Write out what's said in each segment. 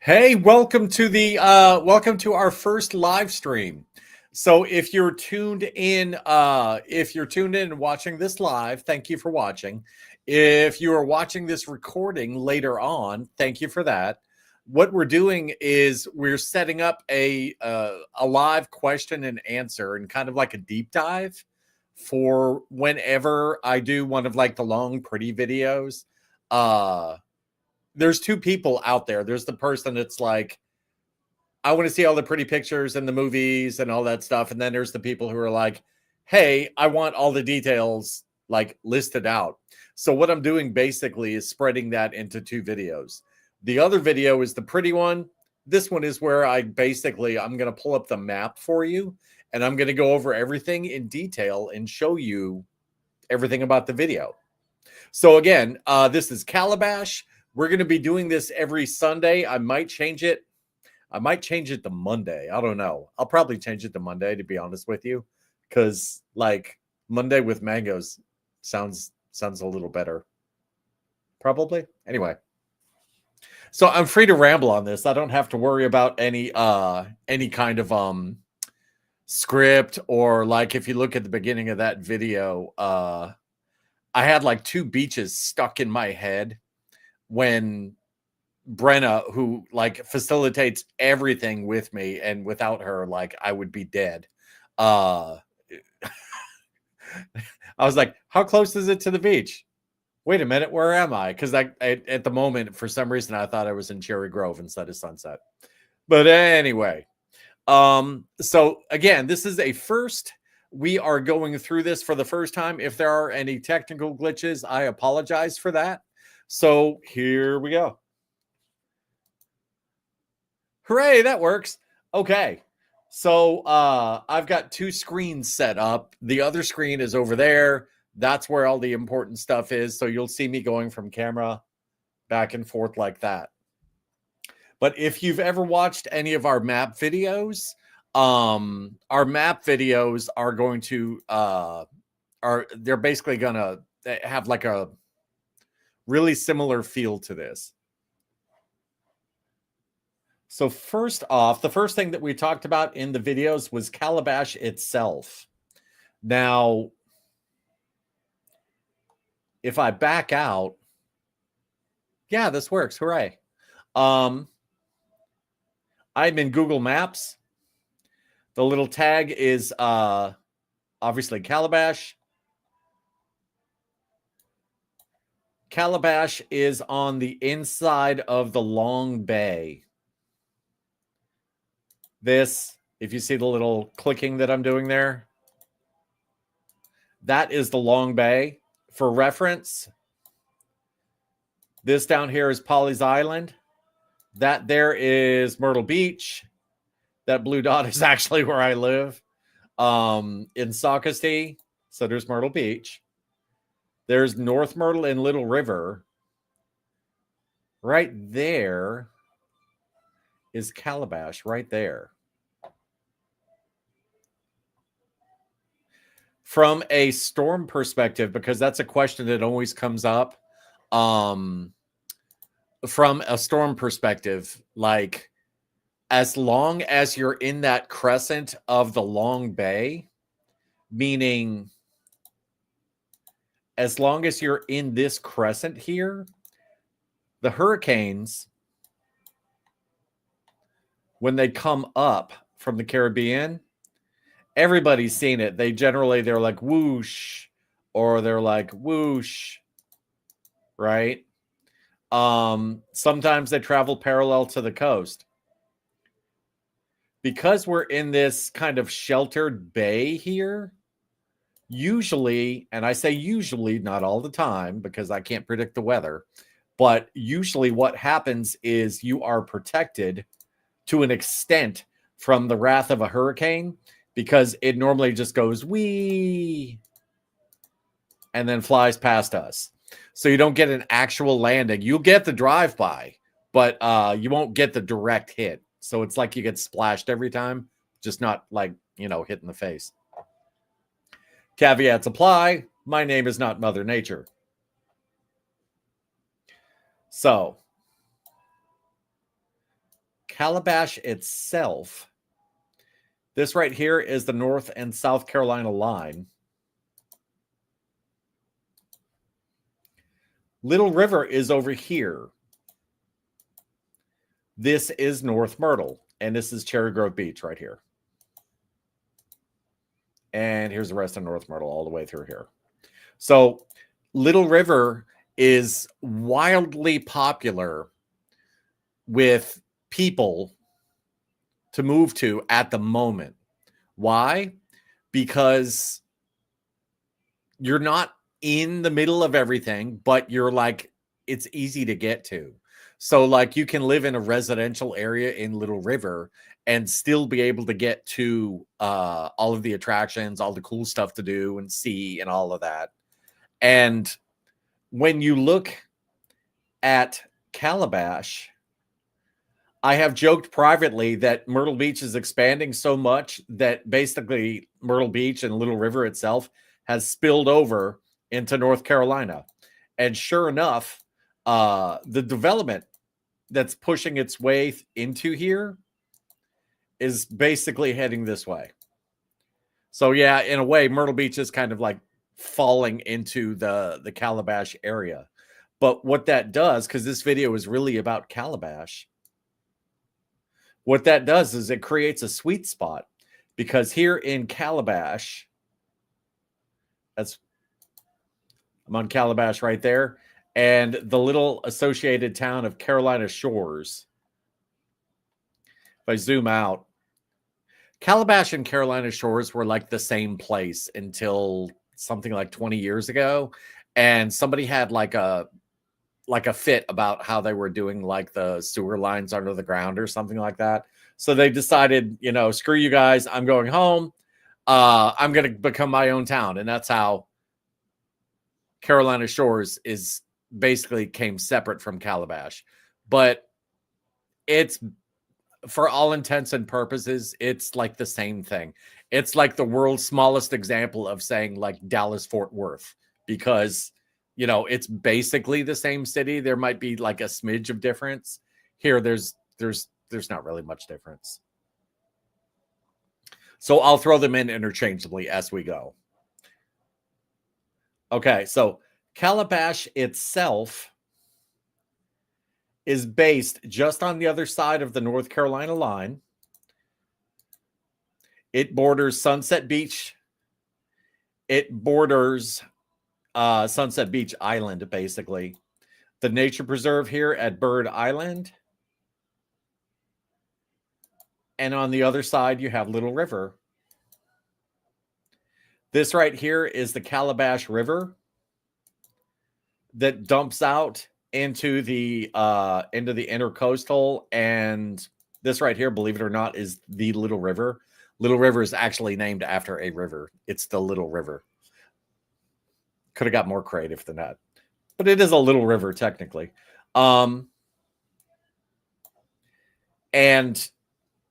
Hey, welcome to our first live stream. So if you're tuned in and watching this live, thank you for watching. If you are watching this recording later on, thank you for that. What we're doing is we're setting up a live question and answer and kind of like a deep dive for whenever I do one of like the long pretty videos. There's two people out there. There's the person that's like, I want to see all the pretty pictures and the movies and all that stuff. And then there's the people who are like, hey, I want all the details like listed out. So what I'm doing basically is spreading that into two videos. The other video is the pretty one. This one is where I'm going to pull up the map for you and I'm going to go over everything in detail and show you everything about the video. So again, this is Calabash. We're going to be doing this every Sunday. I might change it to Monday. I don't know. I'll probably change it to Monday, to be honest with you, because like Monday with mangoes sounds a little better. Probably. Anyway. So I'm free to ramble on this. I don't have to worry about any kind of script, or like if you look at the beginning of that video, I had like two beaches stuck in my head when Brenna, who like facilitates everything with me, and without her, like I would be dead. I was like, how close is it to the beach? Wait a minute, where am I? Because I at the moment, for some reason, I thought I was in Cherry Grove instead of Sunset. But anyway, so again, this is a first. We are going through this for the first time. If there are any technical glitches, I apologize for that. So here we go. Hooray, that works. Okay. So I've got two screens set up. The other screen is over there. That's where all the important stuff is. So you'll see me going from camera back and forth like that. But if you've ever watched any of our map videos, our map videos are going to they're basically gonna have like a really similar feel to this. So first off, the first thing that we talked about in the videos was Calabash itself. Now, if I back out, yeah, this works. Hooray. I'm in Google Maps. The little tag is obviously Calabash. Calabash is on the inside of the Long Bay. This, if you see the little clicking that I'm doing there, that is the Long Bay. For reference, this down here is Pawleys Island. That there is Myrtle Beach. That blue dot is actually where I live in Socastee. So there's Myrtle Beach. There's North Myrtle and Little River. Right there is Calabash, right there. From a storm perspective, because that's a question that always comes up. From a storm perspective, like as long as you're in that crescent of the Long Bay, meaning as long as you're in this crescent here, the hurricanes, when they come up from the Caribbean, everybody's seen it. They're like whoosh, or they're like whoosh, right? Sometimes they travel parallel to the coast. Because we're in this kind of sheltered bay here, usually, and I say usually, not all the time, because I can't predict the weather, but usually what happens is you are protected to an extent from the wrath of a hurricane, because it normally just goes wee and then flies past us. So you don't get an actual landing. You'll get the drive-by, but you won't get the direct hit. So it's like you get splashed every time, just not like, hit in the face. Caveats apply. My name is not Mother Nature. So Calabash itself, this right here is the North and South Carolina line. Little River is over here. This is North Myrtle, and this is Cherry Grove Beach right here. And here's the rest of North Myrtle all the way through here. So Little River is wildly popular with people to move to at the moment. Why? Because you're not in the middle of everything, but you're like, it's easy to get to. So like you can live in a residential area in Little River and still be able to get to all of the attractions, all the cool stuff to do and see and all of that. And when you look at Calabash, I have joked privately that Myrtle Beach is expanding so much that basically Myrtle Beach and Little River itself has spilled over into North Carolina. And sure enough, the development that's pushing its way into here is basically heading this way. So yeah, in a way, Myrtle Beach is kind of like falling into the Calabash area. But what that does, because this video is really about Calabash, what that does is it creates a sweet spot, because here in Calabash, I'm on Calabash right there, and the little associated town of Carolina Shores. If I zoom out, Calabash and Carolina Shores were like the same place until something like 20 years ago, and somebody had like a fit about how they were doing like the sewer lines under the ground or something like that. So they decided, you know, screw you guys, I'm going home. I'm going to become my own town. And that's how Carolina Shores is basically came separate from Calabash. But it's, for all intents and purposes, it's like the same thing. It's like the world's smallest example of saying like Dallas Fort Worth, because you know, it's basically the same city. There might be like a smidge of difference. Here, there's not really much difference. So I'll throw them in interchangeably as we go. Okay, so Calabash itself is based just on the other side of the North Carolina line. It borders Sunset Beach. It borders Sunset Beach Island, basically. The nature preserve here at Bird Island. And on the other side, you have Little River. This right here is the Calabash River that dumps out into the intercoastal. And this right here, believe it or not, is the Little River. Little River is actually named after a river. It's the Little River. Could have got more creative than that, but it is a little river technically. And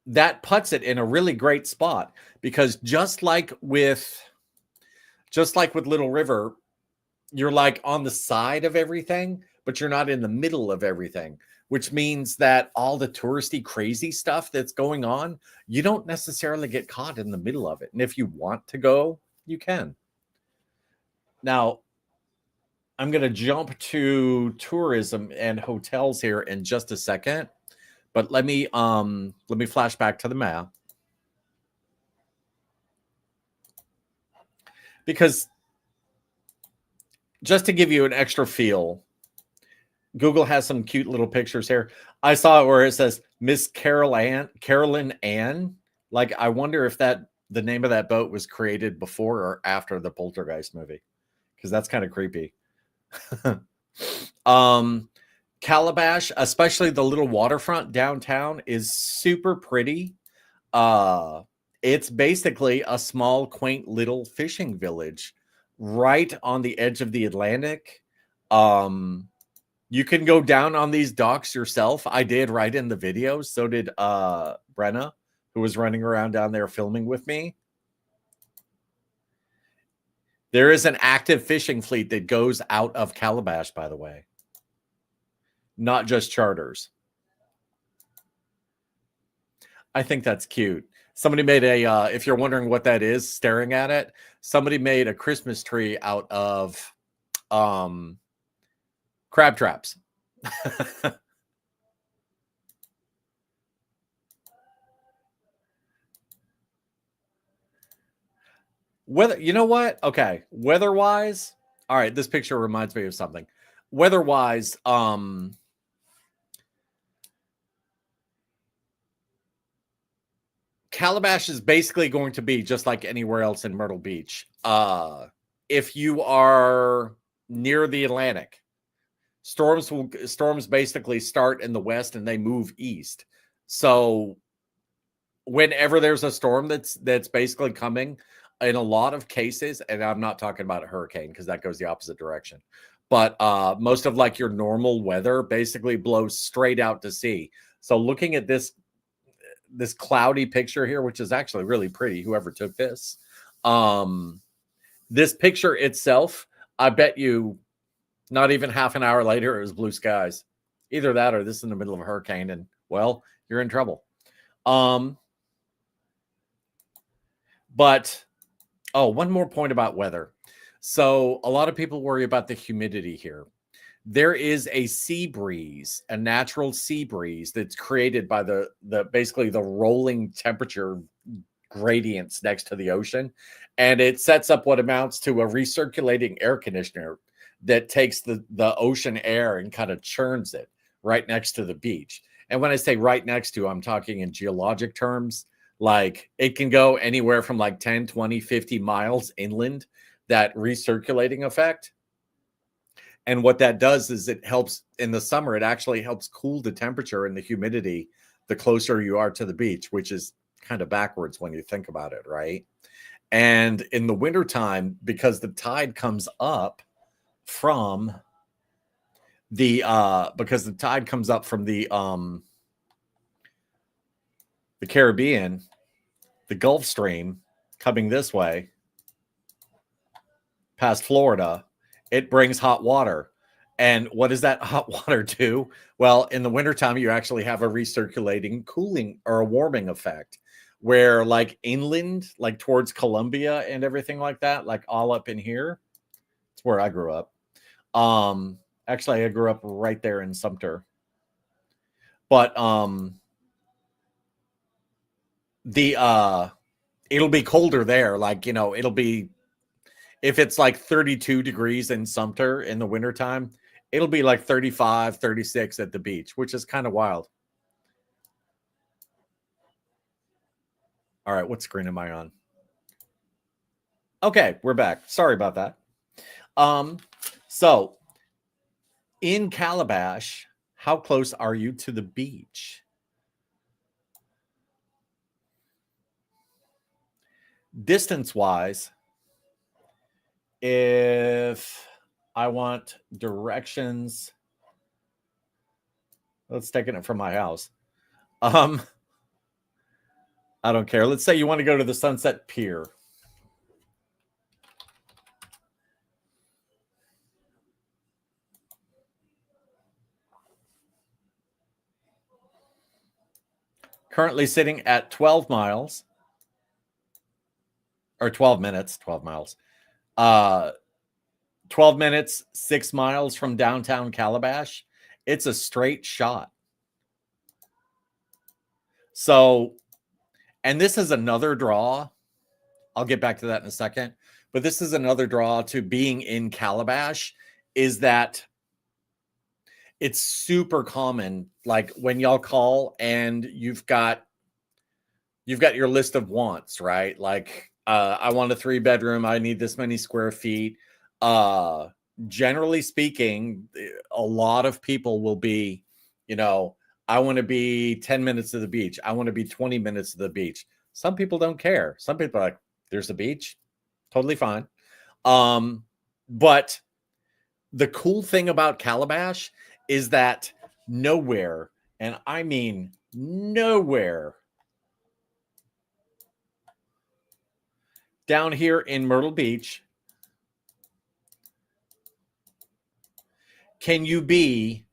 that puts it in a really great spot, because just like with Little River, you're like on the side of everything, but you're not in the middle of everything, which means that all the touristy crazy stuff that's going on, you don't necessarily get caught in the middle of it. And if you want to go, you can. Now, I'm going to jump to tourism and hotels here in just a second, but let me flash back to the map, because just to give you an extra feel, Google has some cute little pictures here. I saw it where it says Miss Carolyn Ann. Like, I wonder if the name of that boat was created before or after the Poltergeist movie, because that's kind of creepy. Calabash, especially the little waterfront downtown, is super pretty. It's basically a small, quaint little fishing village right on the edge of the Atlantic. You can go down on these docks yourself. I did right in the video. So did Brenna, who was running around down there filming with me. There is an active fishing fleet that goes out of Calabash, by the way. Not just charters. I think that's cute. Somebody made a, if you're wondering what that is, staring at it, somebody made a Christmas tree out of crab traps. Weather, you know what? Okay, weather-wise, all right, this picture reminds me of something. Weather-wise, Calabash is basically going to be just like anywhere else in Myrtle Beach. If you are near the Atlantic, storms basically start in the west and they move east. So whenever there's a storm that's basically coming, in a lot of cases, and I'm not talking about a hurricane because that goes the opposite direction, but most of like your normal weather basically blows straight out to sea. So looking at this cloudy picture here, which is actually really pretty, whoever took this, this picture itself, I bet you not even half an hour later, it was blue skies. Either that or this is in the middle of a hurricane, and well, you're in trouble. But one more point about weather. So a lot of people worry about the humidity here. There is a sea breeze, a natural sea breeze that's created by the basically the rolling temperature gradients next to the ocean, and it sets up what amounts to a recirculating air conditioner that takes the ocean air and kind of churns it right next to the beach. And when I say right next to, I'm talking in geologic terms. Like it can go anywhere from like 10, 20, 50 miles inland, that recirculating effect. And what that does is it helps in the summer. It actually helps cool the temperature and the humidity the closer you are to the beach, which is kind of backwards when you think about it, right? And in the wintertime, because the tide comes up from the Caribbean, the Gulf Stream coming this way past Florida, it brings hot water. And what does that hot water do? Well, in the wintertime, you actually have a recirculating cooling or a warming effect where like inland, like towards Columbia and everything like that, like all up in here, it's where I grew up. Actually, I grew up right there in Sumter. But it'll be colder there. Like, you know, it'll be, if it's like 32 degrees in Sumter in the wintertime, it'll be like 35, 36 at the beach, which is kind of wild. All right, what screen am I on? Okay, we're back. Sorry about that. So in Calabash, how close are you to the beach? Distance-wise, if I want directions, let's take it from my house. I don't care. Let's say you want to go to the Sunset Pier. Currently sitting at 12 miles. Or 12 minutes, 12 miles. 12 minutes, 6 miles from downtown Calabash. It's a straight shot. So, and this is another draw. I'll get back to that in a second. But this is another draw to being in Calabash, is that it's super common. Like when y'all call and you've got your list of wants, right? Like, I want a 3-bedroom. I need this many square feet. Generally speaking, a lot of people will be, you know, I want to be 10 minutes to the beach. I want to be 20 minutes to the beach. Some people don't care. Some people are like, there's a beach. Totally fine. But the cool thing about Calabash is that nowhere, and I mean nowhere, down here in Myrtle Beach can you be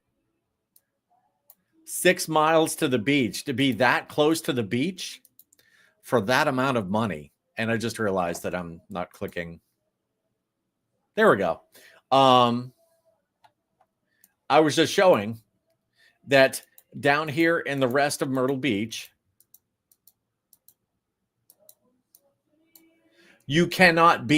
6 miles to the beach, to be that close to the beach for that amount of money. And I just realized that I'm not clicking. There we go. I was just showing that down here in the rest of Myrtle Beach, you can't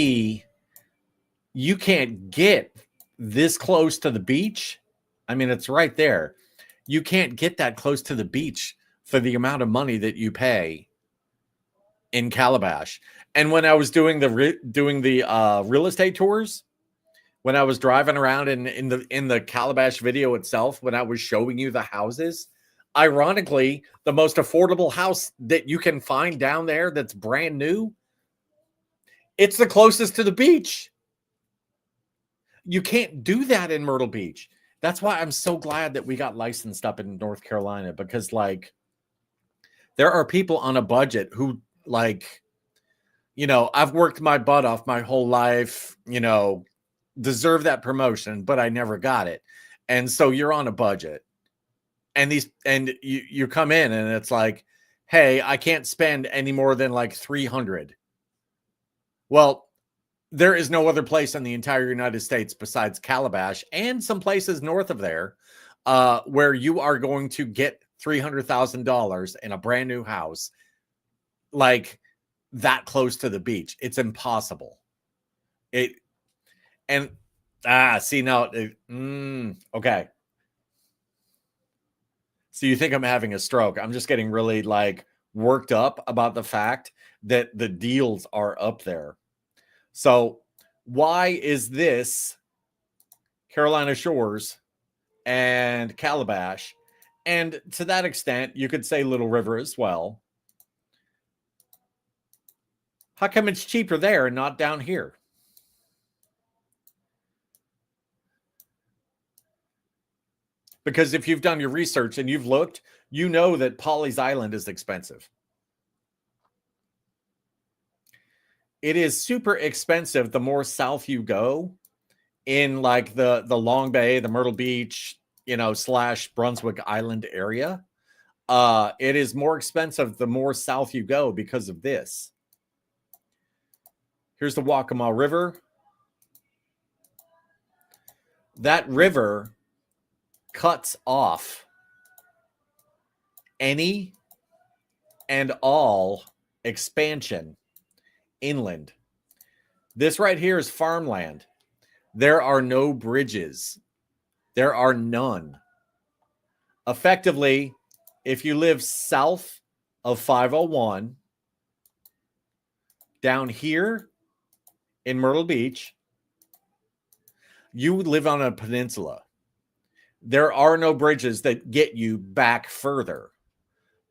get this close to the beach. I mean, it's right there. You can't get that close to the beach for the amount of money that you pay in Calabash. And when I was doing the real estate tours, when I was driving around in the Calabash video itself, when I was showing you the houses, ironically, the most affordable house that you can find down there that's brand new, it's the closest to the beach. You can't do that in Myrtle Beach. That's why I'm so glad that we got licensed up in North Carolina, because like there are people on a budget who like, you know, I've worked my butt off my whole life, you know, deserve that promotion, but I never got it. And so you're on a budget and you come in and it's like, hey, I can't spend any more than like 300. Well, there is no other place in the entire United States besides Calabash and some places north of there where you are going to get $300,000 in a brand new house like that close to the beach. It's impossible. See now, okay. So you think I'm having a stroke. I'm just getting really like worked up about the fact that the deals are up there. So why is this Carolina Shores and Calabash? And to that extent, you could say Little River as well. How come it's cheaper there and not down here? Because if you've done your research and you've looked, you know that Pawleys Island is expensive. It is super expensive the more south you go in like the Long Bay, the Myrtle Beach, you know, / Brunswick Island area. It is more expensive the more south you go because of this. Here's the Wachesaw River. That river cuts off any and all expansion inland. This right here is farmland. There are no bridges. There are none. Effectively, if you live south of 501, down here in Myrtle Beach, you live on a peninsula. There are no bridges that get you back further.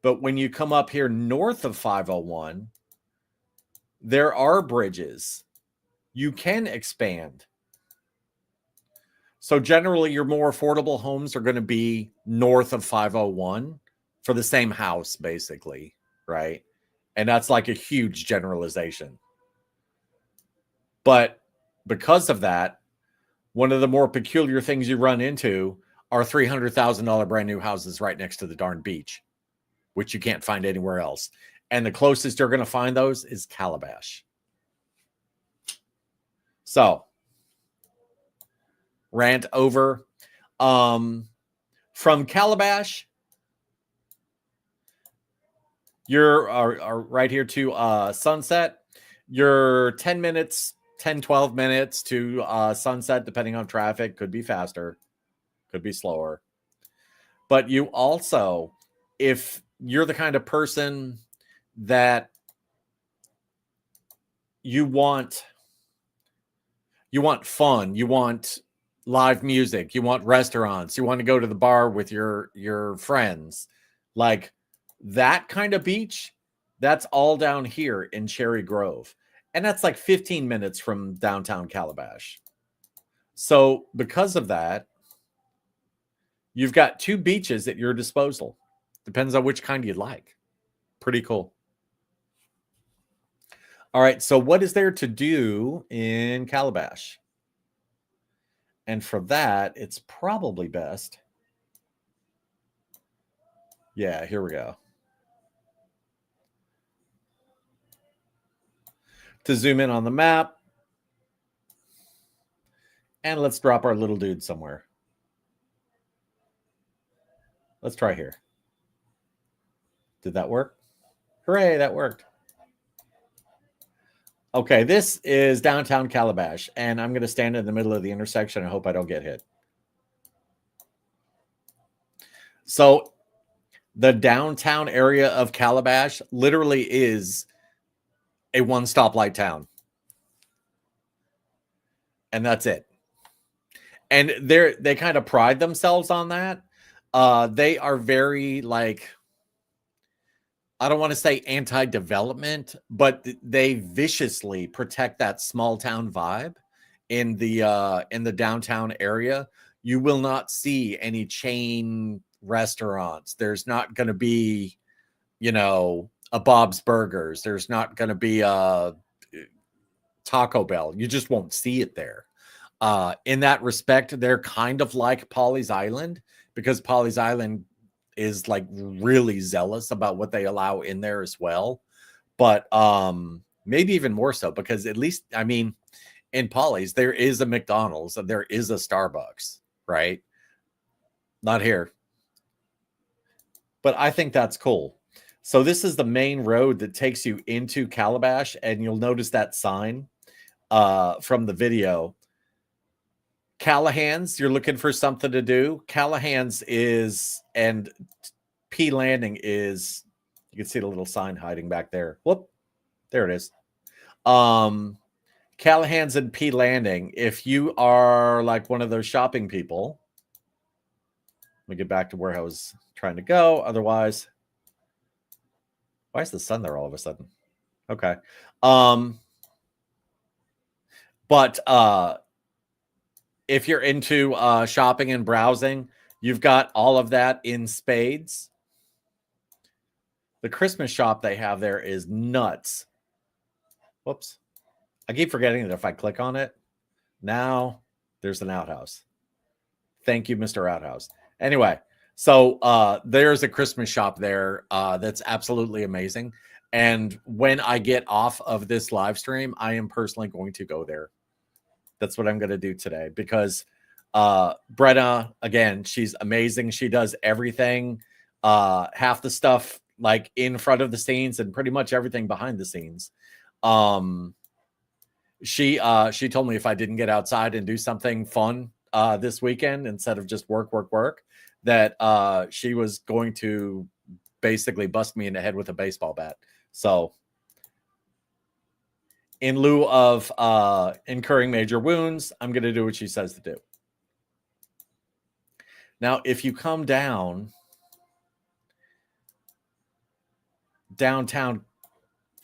But when you come up here north of 501, there are bridges. You can expand. So generally, your more affordable homes are going to be north of 501 for the same house, basically, right? And that's like a huge generalization. But because of that, one of the more peculiar things you run into are $300,000 brand new houses right next to the darn beach, which you can't find anywhere else. And the closest you're going to find those is Calabash. So, rant over. From Calabash, you're right here to Sunset. You're 10 minutes, 10, 12 minutes to Sunset, depending on traffic. Could be faster, could be slower. But you also, if you're the kind of person that you want fun, you want live music, you want restaurants, you want to go to the bar with your friends, like that kind of beach, that's all down here in Cherry Grove. And that's like 15 minutes from downtown Calabash. So because of that, you've got two beaches at your disposal. Depends on which kind you'd like. Pretty cool. All right, so what is there to do in Calabash? And for that, it's probably best Yeah, here we go. To zoom in on the map. And let's drop our little dude somewhere. Let's try here. Did that work? Hooray, that worked. Okay, this is downtown Calabash, and I'm going to stand in the middle of the intersection and hope I don't get hit. So the downtown area of Calabash literally is a one stoplight town. And that's it. And they kind of pride themselves on that. They are very like, I don't want to say anti-development, but they viciously protect that small town vibe in the downtown area. You will not see any chain restaurants. There's not going to be, a Bob's Burgers. There's not going to be a Taco Bell. You just won't see it there. In that respect, they're kind of like Pawleys Island, because Pawleys Island is like really zealous about what they allow in there as well. But maybe even more so, because at least, I mean, in Pawleys, there is a McDonald's and there is a Starbucks, right? Not here. But I think that's cool. So this is the main road that takes you into Calabash, and you'll notice that sign from the video. Callahan's, you're looking for something to do. Callahan's is, and P Landing is, you can see the little sign hiding back there. Whoop, there it is. Callahan's and P Landing, if you are like one of those shopping people, let me get back to where I was trying to go. Otherwise, why is the sun there all of a sudden? Okay. But if you're into shopping and browsing, you've got all of that in spades. The Christmas shop they have there is nuts. Whoops. I keep forgetting that if I click on it, now there's an outhouse. Thank you, Mr. Outhouse. Anyway, so there's a Christmas shop there that's absolutely amazing. And when I get off of this live stream, I am personally going to go there. That's what I'm going to do today, because Brenna, again, she's amazing. She does everything, half the stuff like in front of the scenes and pretty much everything behind the scenes. She told me if I didn't get outside and do something fun this weekend instead of just work, that she was going to basically bust me in the head with a baseball bat. So in lieu of incurring major wounds, I'm going to do what she says to do. Now, if you come downtown,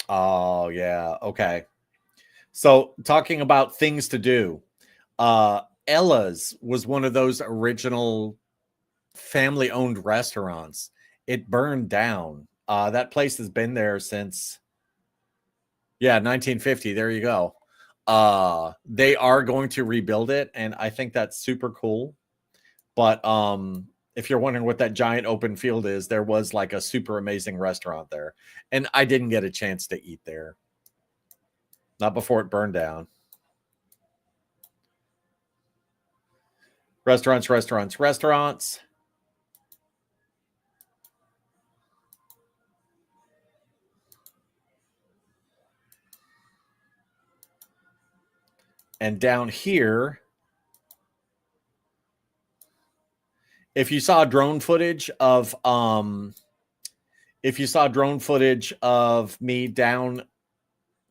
oh yeah, okay. So talking about things to do, Ella's was one of those original family-owned restaurants. It burned down. That place has been there since, 1950. There you go. They are going to rebuild it, and I think that's super cool. But if you're wondering what that giant open field is, there was like a super amazing restaurant there, and I didn't get a chance to eat there. Not before it burned down. Restaurants. And down here, if you saw drone footage of me down,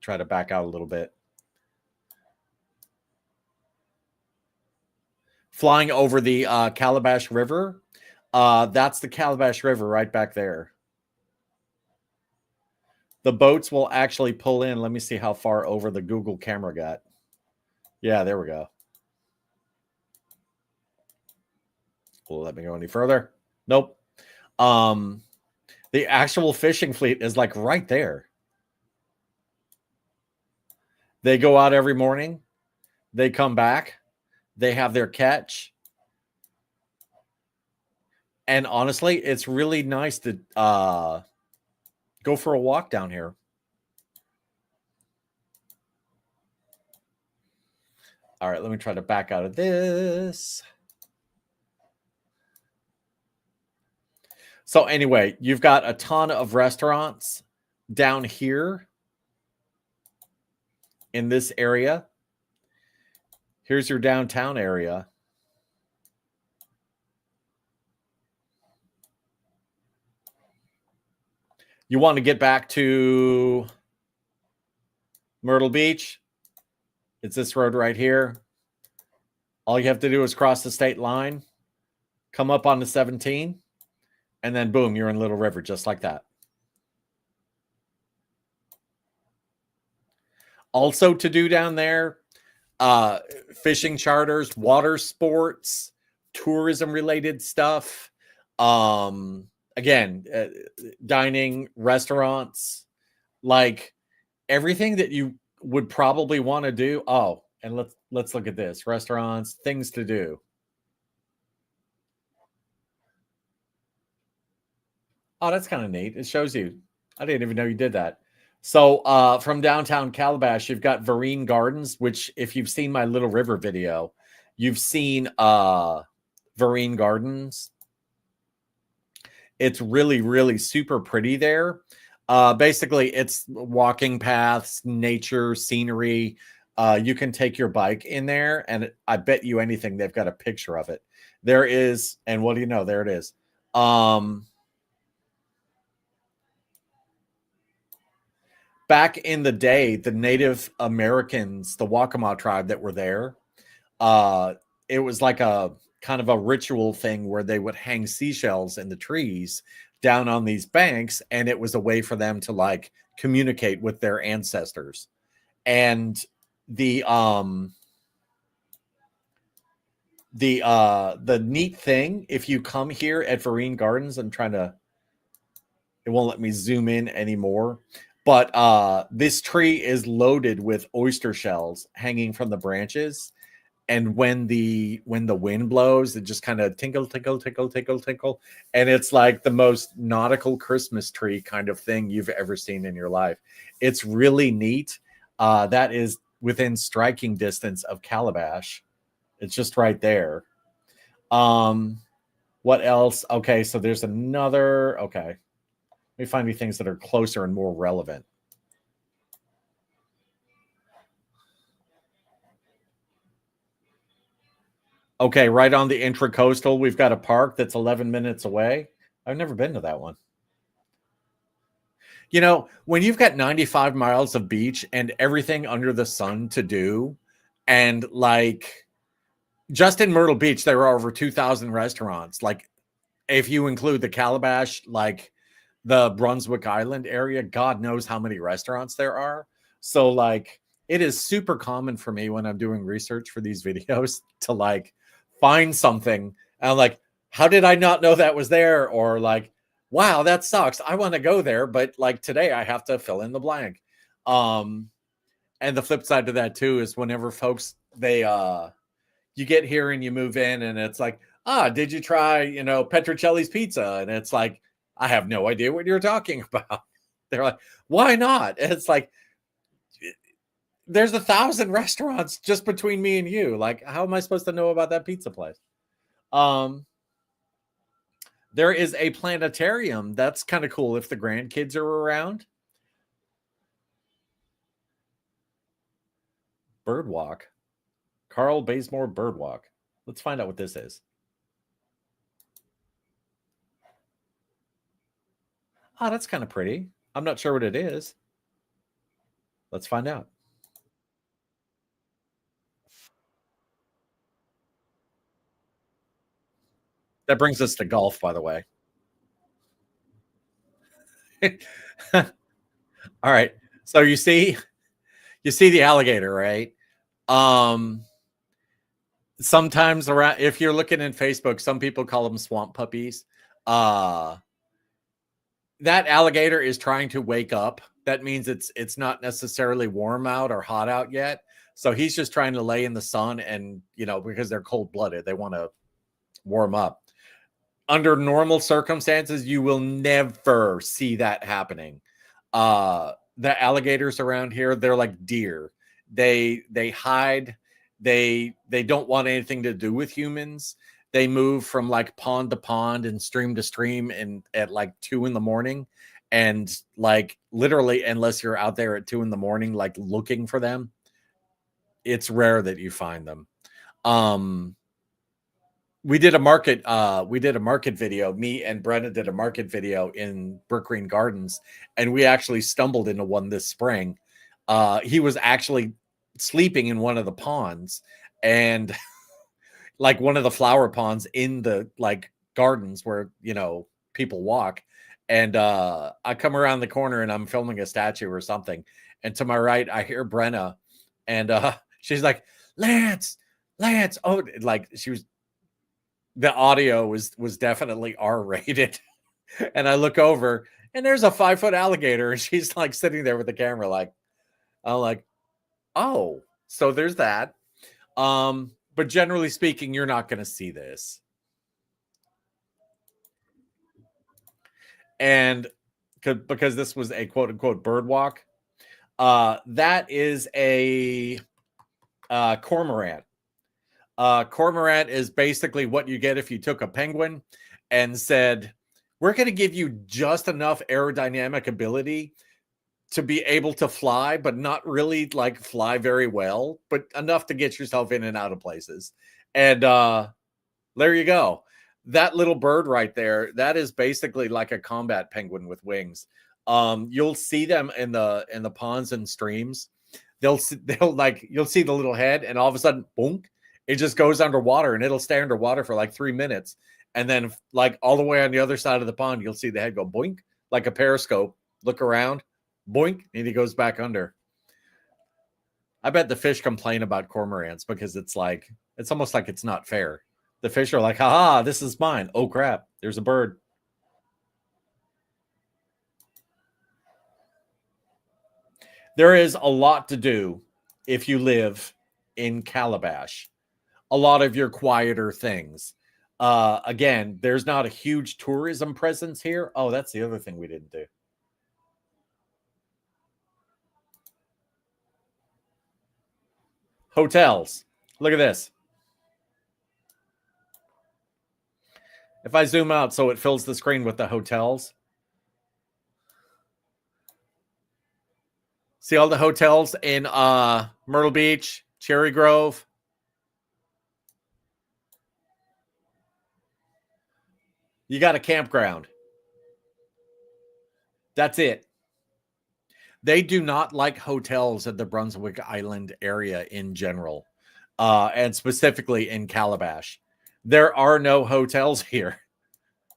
try to back out a little bit, flying over the Calabash River, that's the Calabash River right back there. The boats will actually pull in. Let me see how far over the Google camera got. Yeah, there we go. Will let me go any further? Nope. The actual fishing fleet is like right there. They go out every morning. They come back. They have their catch. And honestly, it's really nice to go for a walk down here. All right, let me try to back out of this. So anyway, you've got a ton of restaurants down here in this area. Here's your downtown area. You want to get back to Myrtle Beach? It's this road right here. All you have to do is cross the state line, come up on the 17, and then boom, you're in Little River just like that. Also to do down there, fishing charters, water sports, tourism related stuff. Again, dining, restaurants, like everything that you would probably want to do. Oh, and let's look at this. Restaurants, things to do. Oh, that's kind of neat. It shows you. I didn't even know you did that. So from downtown Calabash, you've got Therein Gardens, which if you've seen my Little River video, you've seen Therein Gardens. It's really, really super pretty there. Basically, it's walking paths, nature, scenery. You can take your bike in there, and I bet you anything they've got a picture of it. There is, and what do you know? There it is. Back in the day, the Native Americans, the Wachesaw tribe that were there, it was like a kind of a ritual thing where they would hang seashells in the trees down on these banks, and it was a way for them to like communicate with their ancestors. And the neat thing, if you come here at Therein Gardens, I'm trying to, it won't let me zoom in anymore. But this tree is loaded with oyster shells hanging from the branches. And when the wind blows, it just kind of tinkle, tinkle, tinkle, tinkle, tinkle. And it's like the most nautical Christmas tree kind of thing you've ever seen in your life. It's really neat. That is within striking distance of Calabash. It's just right there. What else? Okay, so there's another. Okay. Let me find me things that are closer and more relevant. Okay, right on the intracoastal, we've got a park that's 11 minutes away. I've never been to that one. You know, when you've got 95 miles of beach and everything under the sun to do, and like just in Myrtle Beach, there are over 2,000 restaurants. Like if you include the Calabash, like the Brunswick Island area, God knows how many restaurants there are. So like it is super common for me when I'm doing research for these videos to like find something and I'm like, how did I not know that was there? Or like, wow, that sucks. I want to go there, but like today I have to fill in the blank. And the flip side to that too is whenever folks you get here and you move in and it's like, did you try, Petrocelli's pizza? And it's like, I have no idea what you're talking about. They're like, why not? And it's like, there's 1,000 restaurants just between me and you. Like, how am I supposed to know about that pizza place? There is a planetarium. That's kind of cool if the grandkids are around. Birdwalk. Carl Bazemore Birdwalk. Let's find out what this is. Oh, that's kind of pretty. I'm not sure what it is. Let's find out. That brings us to golf, by the way. All right. So you see the alligator, right? Sometimes around, if you're looking in Facebook, some people call them swamp puppies. That alligator is trying to wake up. That means it's not necessarily warm out or hot out yet. So he's just trying to lay in the sun and, because they're cold-blooded, they want to warm up. under normal circumstances, you will never see that happening. The alligators around here, they're like deer. They hide. They don't want anything to do with humans. They move from like pond to pond and stream to stream and at like 2 a.m. And like literally, unless you're out there at 2 a.m, like looking for them, it's rare that you find them. We did a market video. Me and Brenna did a market video in Brook Green Gardens, and we actually stumbled into one this spring. He was actually sleeping in one of the ponds, and like one of the flower ponds in the like gardens where, you know, people walk. And I come around the corner and I'm filming a statue or something. And to my right, I hear Brenna, and she's like, Lance. Oh, like she was, the audio was definitely R-rated. And I look over and there's a 5-foot alligator, and she's like sitting there with the camera, like, I'm like, oh, so there's that. But generally speaking, you're not going to see this. And because this was a quote unquote bird walk, that is a cormorant. Cormorant is basically what you get if you took a penguin and said, we're going to give you just enough aerodynamic ability to be able to fly, but not really like fly very well, but enough to get yourself in and out of places. And there you go. That little bird right there, that is basically like a combat penguin with wings. You'll see them in the ponds and streams. They'll like, you'll see the little head, and all of a sudden, boom, it just goes underwater, and it'll stay underwater for like 3 minutes. And then like all the way on the other side of the pond, you'll see the head go boink, like a periscope, look around, boink, and he goes back under. I bet the fish complain about cormorants because it's like, it's almost like it's not fair. The fish are like, haha, this is mine. Oh crap, there's a bird. There is a lot to do if you live in Calabash. A lot of your quieter things. Again, there's not a huge tourism presence here. Oh, that's the other thing we didn't do. Hotels. Look at this. If I zoom out so it fills the screen with the hotels. See all the hotels in Myrtle Beach, Cherry Grove. You got a campground. That's it. They do not like hotels at the Brunswick Island area in general, and specifically in Calabash. There are no hotels here.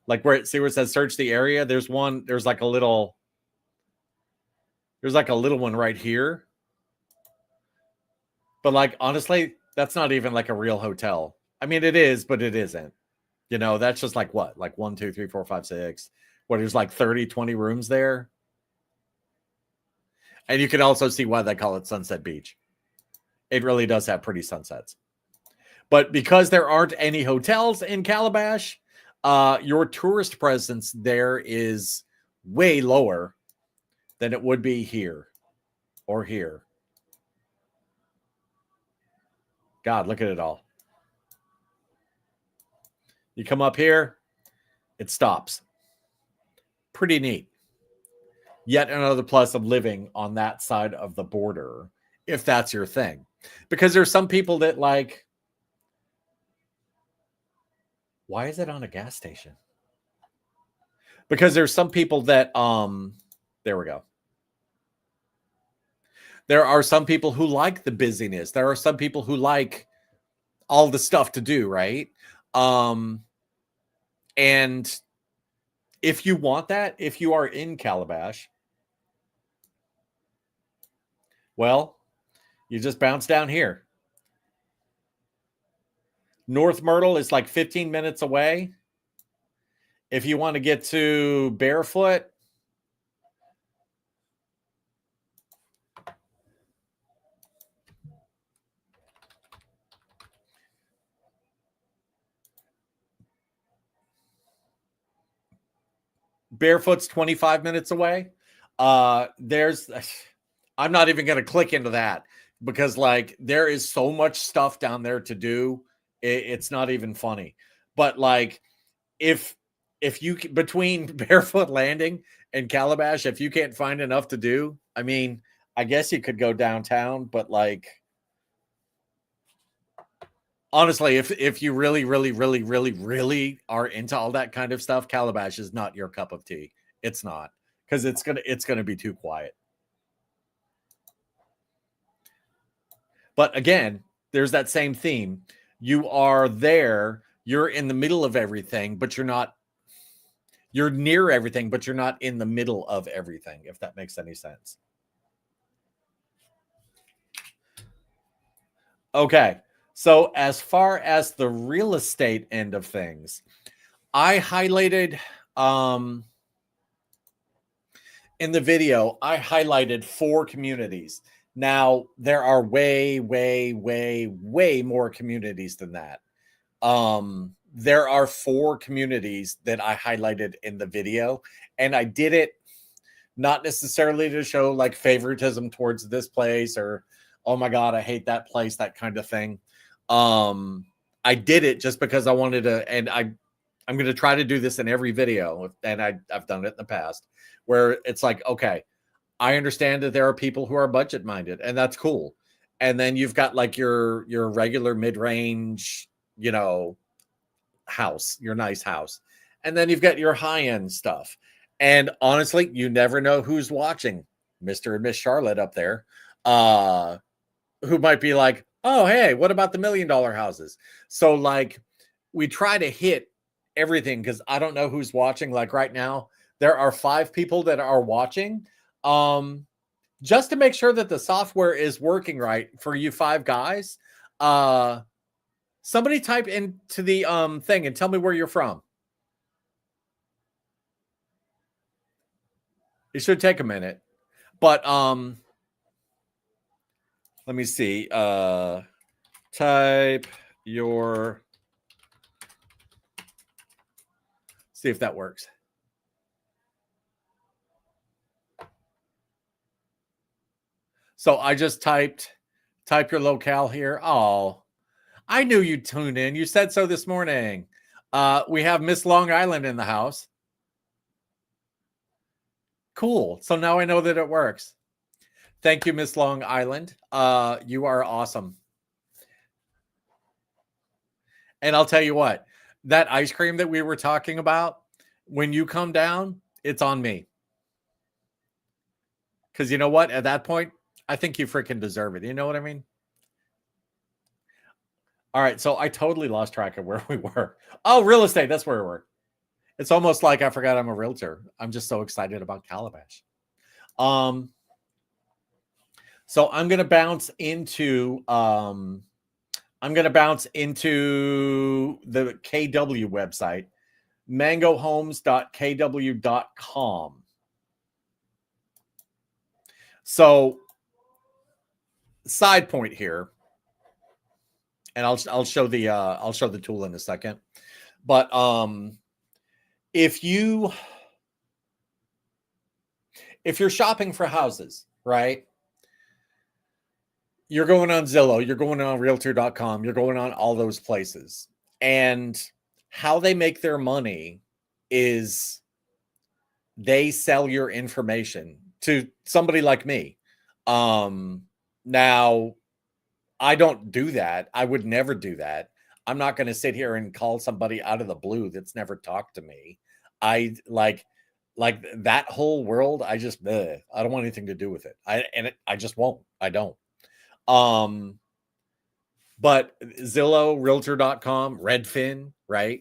Like where it says search the area. There's one. There's like a little one right here. But like honestly, that's not even like a real hotel. I mean, it is, but it isn't. You know, that's just like what? Like 1, 2, 3, 4, 5, 6. What, there's like 30, 20 rooms there. And you can also see why they call it Sunset Beach. It really does have pretty sunsets. But because there aren't any hotels in Calabash, your tourist presence there is way lower than it would be here or here. God, look at it all. You come up here, it stops. Pretty neat. Yet another plus of living on that side of the border, if that's your thing. Because there's some people that like, why is it on a gas station? Because there's some people that, there we go. There are some people who like the busyness. There are some people who like all the stuff to do, right? And if you want that, if you are in Calabash, well, you just bounce down here. North Myrtle is like 15 minutes away. If you want to get to Barefoot, Barefoot's 25 minutes away. I'm not even going to click into that because like there is so much stuff down there to do. It's not even funny. But like if you between Barefoot Landing and Calabash, if you can't find enough to do, I mean, I guess you could go downtown, but like honestly, if you really, really, really, really, really are into all that kind of stuff, Calabash is not your cup of tea. It's not, because it's gonna be too quiet. But again, there's that same theme. You are there, you're in the middle of everything, but you're not. You're near everything, but you're not in the middle of everything, if that makes any sense. Okay. So as far as the real estate end of things, I highlighted in the video, I highlighted 4 communities. Now, there are way, way, way, way more communities than that. There are 4 communities that I highlighted in the video, and I did it not necessarily to show like favoritism towards this place or, oh my God, I hate that place, that kind of thing. I did it just because I wanted to, and I'm going to try to do this in every video, and I've done it in the past, where it's like, okay, I understand that there are people who are budget minded, and that's cool. And then you've got like your regular mid-range, house, your nice house. And then you've got your high-end stuff. And honestly, you never know who's watching. Mr. and Miss Charlotte up there, who might be like, oh, hey, what about the $1 million houses? So like we try to hit everything because I don't know who's watching. Like right now, there are 5 people that are watching. Just to make sure that the software is working right for you 5 guys. Somebody type into the thing and tell me where you're from. It should take a minute. But let me see. Type your, see if that works. So I just type your locale here. Oh, I knew you'd tune in. You said so this morning. We have Miss Long Island in the house. Cool. So now I know that it works. Thank you, Miss Long Island. You are awesome. And I'll tell you what, that ice cream that we were talking about, when you come down, it's on me. Because you know what? At that point, I think you freaking deserve it. You know what I mean? All right. So I totally lost track of where we were. Oh, real estate. That's where we were. It's almost like I forgot I'm a realtor. I'm just so excited about Calabash. So I'm going to bounce into the KW website, mangohomes.kw.com. So side point here, and I'll show the tool in a second. But if you're shopping for houses, right? You're going on Zillow, you're going on realtor.com, you're going on all those places. And how they make their money is they sell your information to somebody like me. Now, I don't do that. I would never do that. I'm not going to sit here and call somebody out of the blue that's never talked to me. I like that whole world. I just, I don't want anything to do with it. I just won't. I don't. But Zillow, realtor.com, Redfin, right?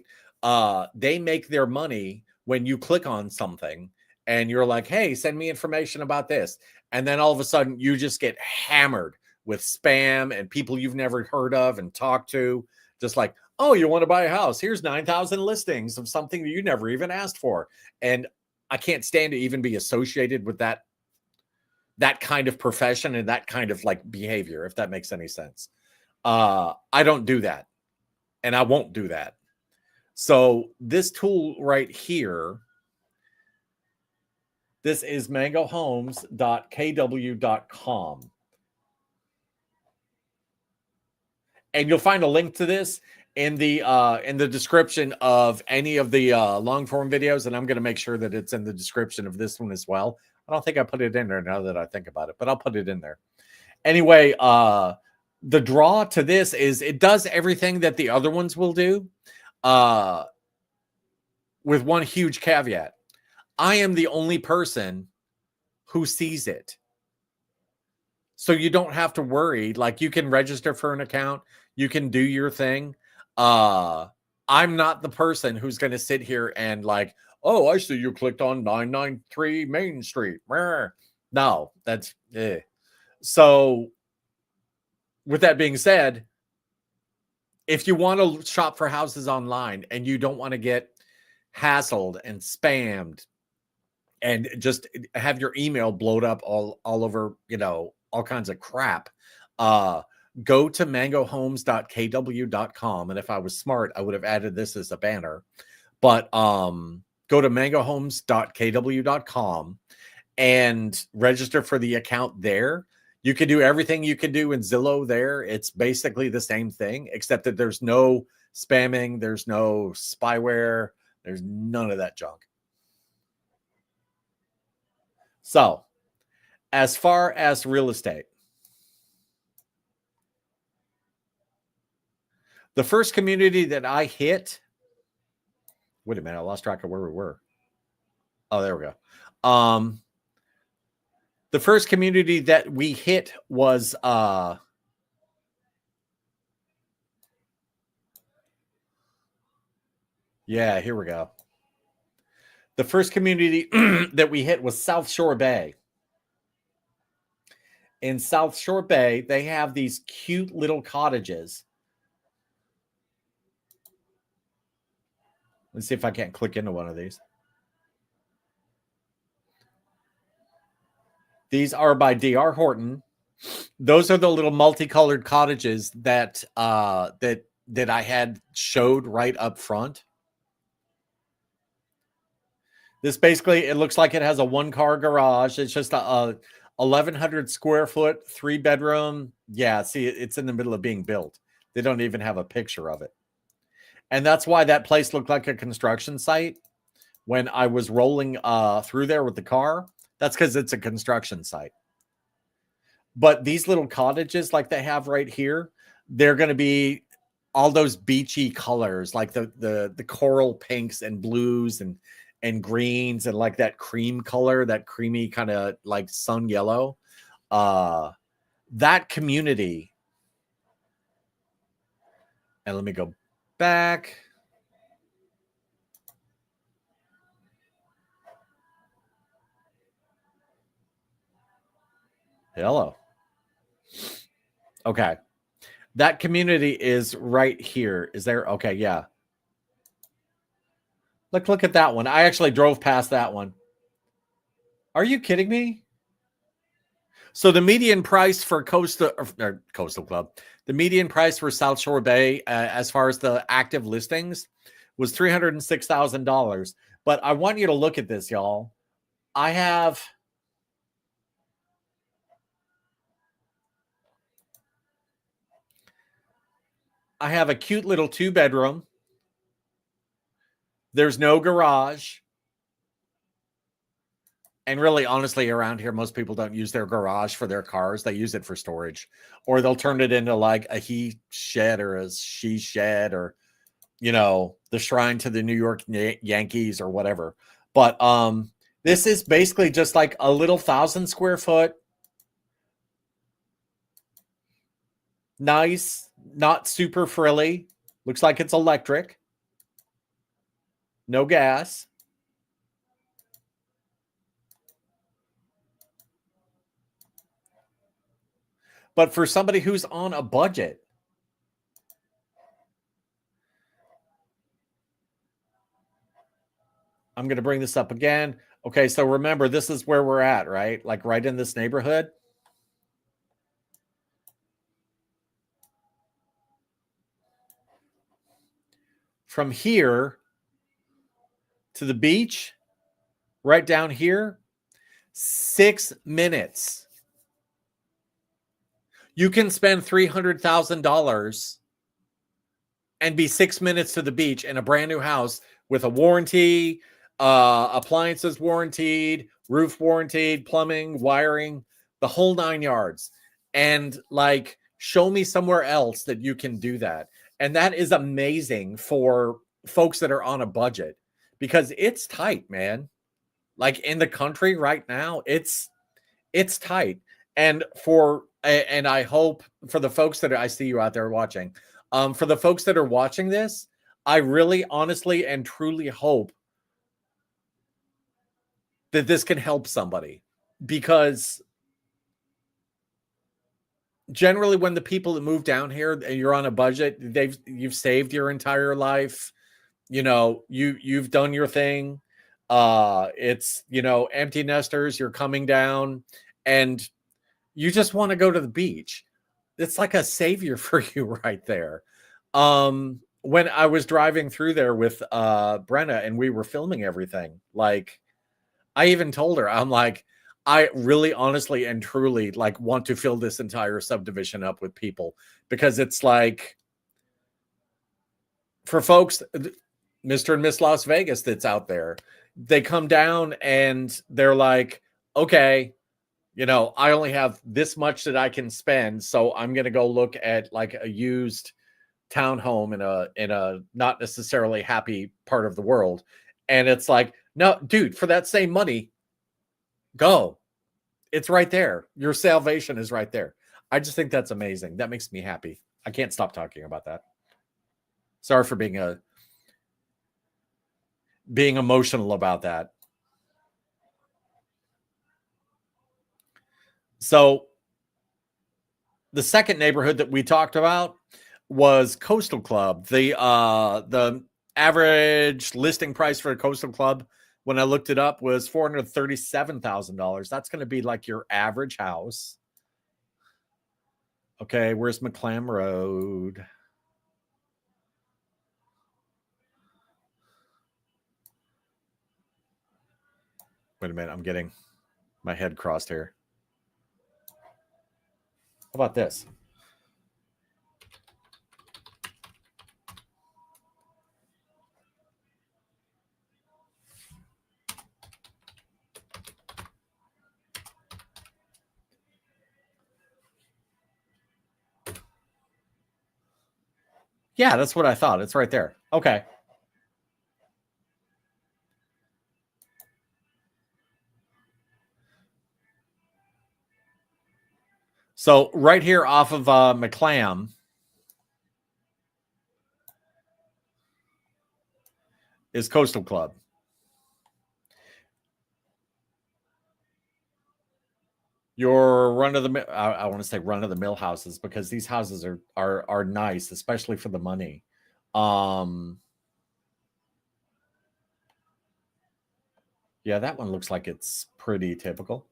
They make their money when you click on something and you're like, hey, send me information about this. And then all of a sudden you just get hammered with spam and people you've never heard of and talked to. Just like, oh, you want to buy a house? Here's 9,000 listings of something that you never even asked for. And I can't stand to even be associated with that kind of profession and that kind of like behavior, if that makes any sense. I don't do that, and I won't do that. So this tool right here This is mangohomes.kw.com. And you'll find a link to this in the description of any of the long form videos, and I'm going to make sure that it's in the description of this one as well. I don't think I put it in there now that I think about it, but I'll put it in there. Anyway, the draw to this is it does everything that the other ones will do, with one huge caveat. I am the only person who sees it. So you don't have to worry. Like, you can register for an account. You can do your thing. I'm not the person who's going to sit here and like, oh, I see you clicked on 993 Main Street. No, that's So with that being said, if you want to shop for houses online and you don't want to get hassled and spammed and just have your email blowed up all over, all kinds of crap, go to mangohomes.kw.com. And if I was smart, I would have added this as a banner. But go to mangohomes.kw.com and register for the account there. You can do everything you can do in Zillow there. It's basically the same thing, except that there's no spamming, there's no spyware, there's none of that junk. So, as far as real estate, the first community that I hit, wait a minute, I lost track of where we were. Oh, there we go. The first community that we hit was yeah, here we go. The first community that we hit was South Shore Bay. In South Shore Bay, they have these cute little cottages. Let's see if I can't click into one of these. These are by D.R. Horton. Those are the little multicolored cottages that that I had showed right up front. This basically, it looks like it has a one-car garage. It's just a 1,100 square foot, 3-bedroom. Yeah, see, it's in the middle of being built. They don't even have a picture of it. And that's why that place looked like a construction site when I was rolling through there with the car. That's because it's a construction site. But these little cottages like they have right here, they're going to be all those beachy colors, like the coral pinks and blues and greens and like that cream color, that creamy kind of like sun yellow. That community. And let me go back. Hello. Okay. That community is right here. Is there? Okay, yeah. Look at that one. I actually drove past that one. Are you kidding me? So the median price for Coastal Club, the median price for South Shore Bay, as far as the active listings, was $306,000. But I want you to look at this, y'all. I have a cute little 2-bedroom. There's no garage. And really, honestly, around here, most people don't use their garage for their cars. They use it for storage. Or they'll turn it into like a he shed or a she shed or, the shrine to the New York Yankees or whatever. But this is basically just like a little 1,000 square foot. Nice, not super frilly. Looks like it's electric. No gas. But for somebody who's on a budget, I'm going to bring this up again. Okay, so remember, this is where we're at, right? Like right in this neighborhood. From here to the beach, right down here, 6 minutes. You can spend $300,000 and be 6 minutes to the beach in a brand new house with a warranty, appliances warranted, roof warranted, plumbing, wiring, the whole 9 yards. And like, show me somewhere else that you can do that. And that is amazing for folks that are on a budget, because it's tight, man. Like in the country right now, it's tight. And I hope for the folks that I see you out there watching, for the folks that are watching this, I really honestly and truly hope that this can help somebody, because generally when the people that move down here and you're on a budget, you've saved your entire life. You know, you've done your thing. It's, you know, empty nesters, you're coming down and you just want to go to the beach. It's like a savior for you right there. When I was driving through there with Brenna and we were filming everything, like I even told her, I'm like, I really honestly and truly like want to fill this entire subdivision up with people, because it's like, for folks, Mr. and Miss Las Vegas that's out there, they come down and they're like, okay, you know, I only have this much that I can spend, so I'm going to go look at like a used townhome in a not necessarily happy part of the world. And it's like, no, dude, for that same money, go. It's right there. Your salvation is right there. I just think that's amazing. That makes me happy. I can't stop talking about that. Sorry for being emotional about that. So the second neighborhood that we talked about was Coastal Club. The average listing price for a Coastal Club, when I looked it up, was $437,000. That's going to be like your average house. Okay, where's McClam Road? Wait a minute, I'm getting my head crossed here. How about this? Yeah, that's what I thought. It's right there. Okay. So right here off of McClam is Coastal Club. Your run of the I want to say run of the mill houses, because these houses are nice, especially for the money. Yeah, that one looks like it's pretty typical.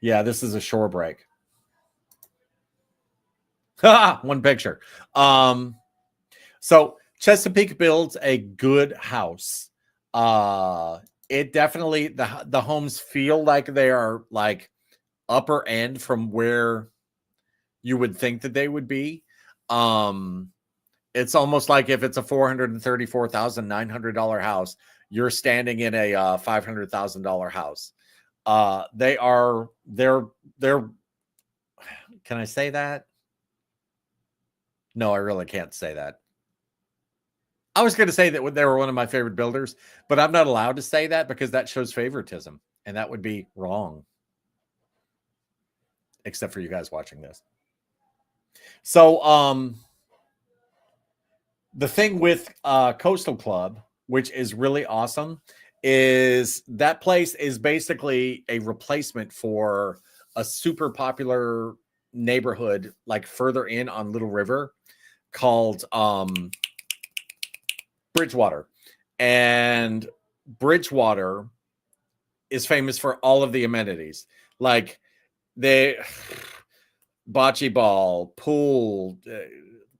Yeah, this is a shore break. One picture. So Chesapeake builds a good house. It definitely, the homes feel like they are like upper end from where you would think that they would be. It's almost like if it's a $434,900 house, you're standing in a $500,000 house. They're can I say that? No, I really can't say that. I was going to say that they were one of my favorite builders, but I'm not allowed to say that because that shows favoritism, and that would be wrong. Except for you guys watching this. So, the thing with Coastal Club, which is really awesome, is that place is basically a replacement for a super popular neighborhood like further in on Little River called Bridgewater. And Bridgewater is famous for all of the amenities, like the bocce ball, pool,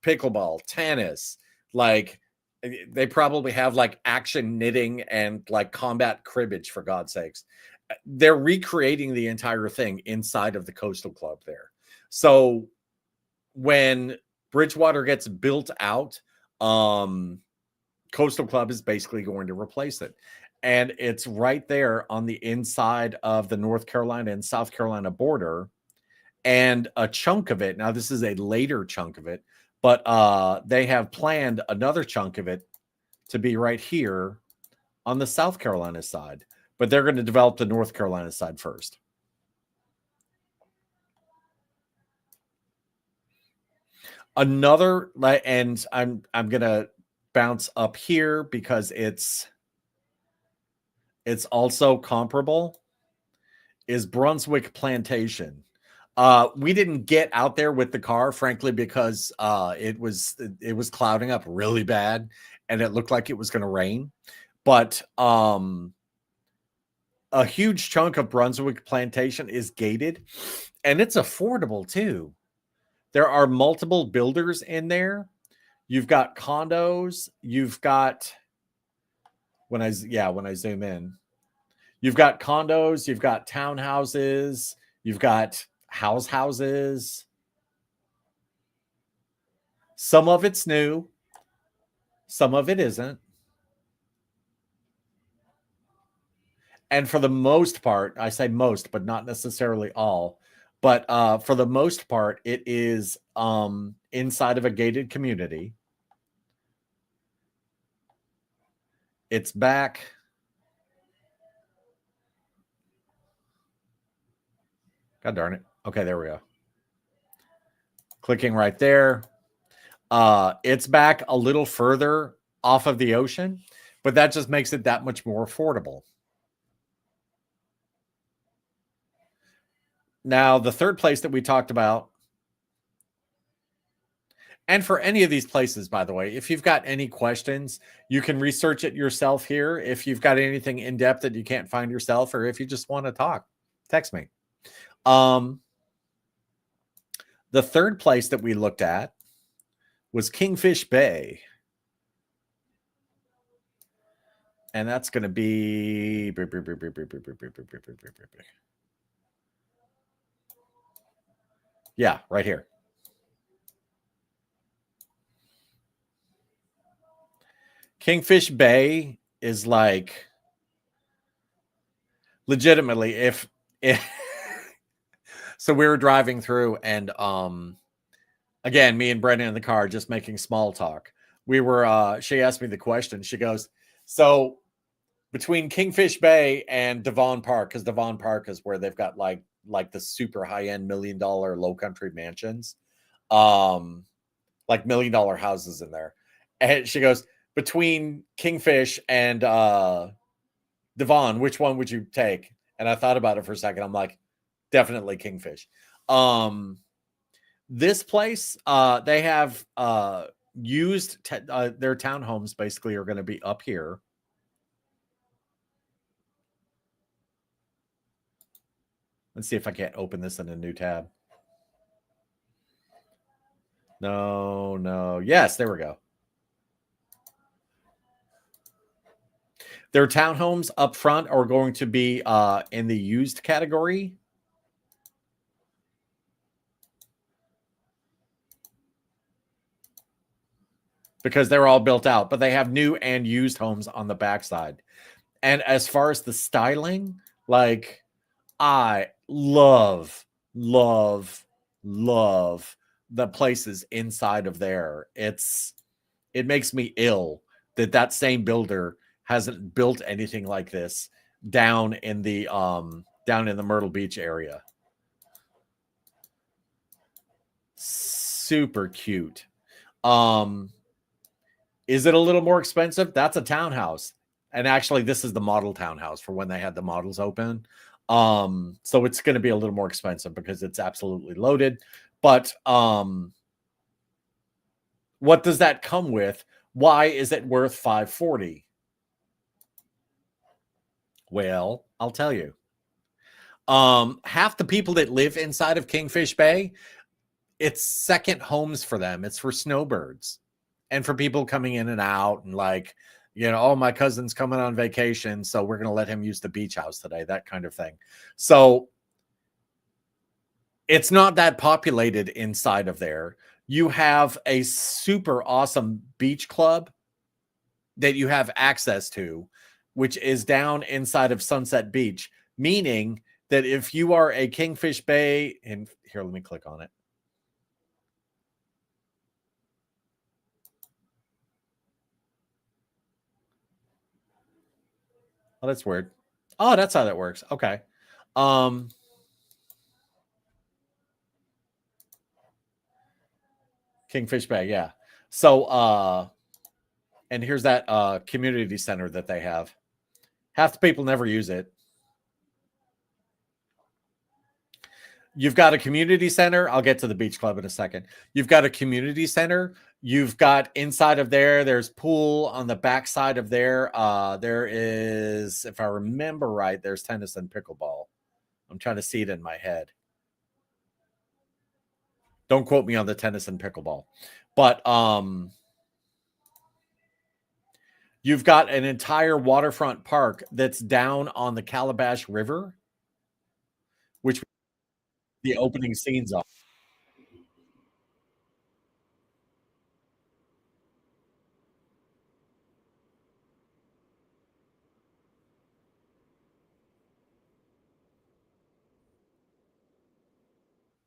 pickleball, tennis, like they probably have like action knitting and like combat cribbage, for God's sakes. They're recreating the entire thing inside of the Coastal Club there. So when Bridgewater gets built out, Coastal Club is basically going to replace it. And it's right there on the inside of the North Carolina and South Carolina border. And a chunk of it, now this is a later chunk of it, but they have planned another chunk of it to be right here on the South Carolina side. But they're going to develop the North Carolina side first. Another, and I'm going to bounce up here because it's also comparable, is Brunswick Plantation. We didn't get out there with the car, frankly, because it was clouding up really bad and it looked like it was going to rain. But a huge chunk of Brunswick Plantation is gated, and it's affordable too. There are multiple builders in there. You've got condos. You've got, when I zoom in, you've got condos. You've got townhouses. You've got houses. Some of it's new. Some of it isn't. And for the most part, I say most, but not necessarily all, but for the most part, it is inside of a gated community. It's back. God darn it. Okay, there we go. Clicking right there. It's back a little further off of the ocean, but that just makes it that much more affordable. Now, the third place that we talked about, and for any of these places, by the way, if you've got any questions, you can research it yourself here. If you've got anything in depth that you can't find yourself, or if you just want to talk, text me. The third place that we looked at was Kingfish Bay. And that's going to be... Yeah, right here. Kingfish Bay is like, legitimately, if so we were driving through, and again, me and Brendan in the car just making small talk. We were she asked me the question. She goes, so between Kingfish Bay and Devon Park, because Devon Park is where they've got like the super high-end $1 million low country mansions, like $1 million houses in there. And she goes, between Kingfish and Devon, which one would you take? And I thought about it for a second. I'm like, definitely Kingfish. This place, they have used their townhomes basically are going to be up here. Let's see if I can't open this in a new tab. No. Yes, there we go. Their townhomes up front are going to be in the used category. Because they're all built out, but they have new and used homes on the backside. And as far as the styling, like, I love the places inside of there. It makes me ill that same builder hasn't built anything like this down in the Myrtle Beach area. Super cute. Is it a little more expensive? That's a townhouse. And actually, this is the model townhouse for when they had the models open. So it's going to be a little more expensive because it's absolutely loaded. But what does that come with? Why is it worth $540? Well, I'll tell you. Half the people that live inside of Kingfish Bay it's second homes for them. It's for snowbirds and for people coming in and out and like, oh, my cousin's coming on vacation, so we're going to let him use the beach house today, that kind of thing. So it's not that populated inside of there. You have a super awesome beach club that you have access to, which is down inside of Sunset Beach, meaning that if you are a Kingfish Bay, and here, let me click on it. Oh, that's weird. Oh, that's how that works. Okay. Kingfish Bay, yeah. So, and here's that community center that they have. Half the people never use it. You've got a community center. I'll get to the beach club in a second. You've got a community center. You've got inside of there, there's pool on the back side of there. There is, if I remember right, there's tennis and pickleball. I'm trying to see it in my head. Don't quote me on the tennis and pickleball. But you've got an entire waterfront park that's down on the Calabash River, which the opening scenes are.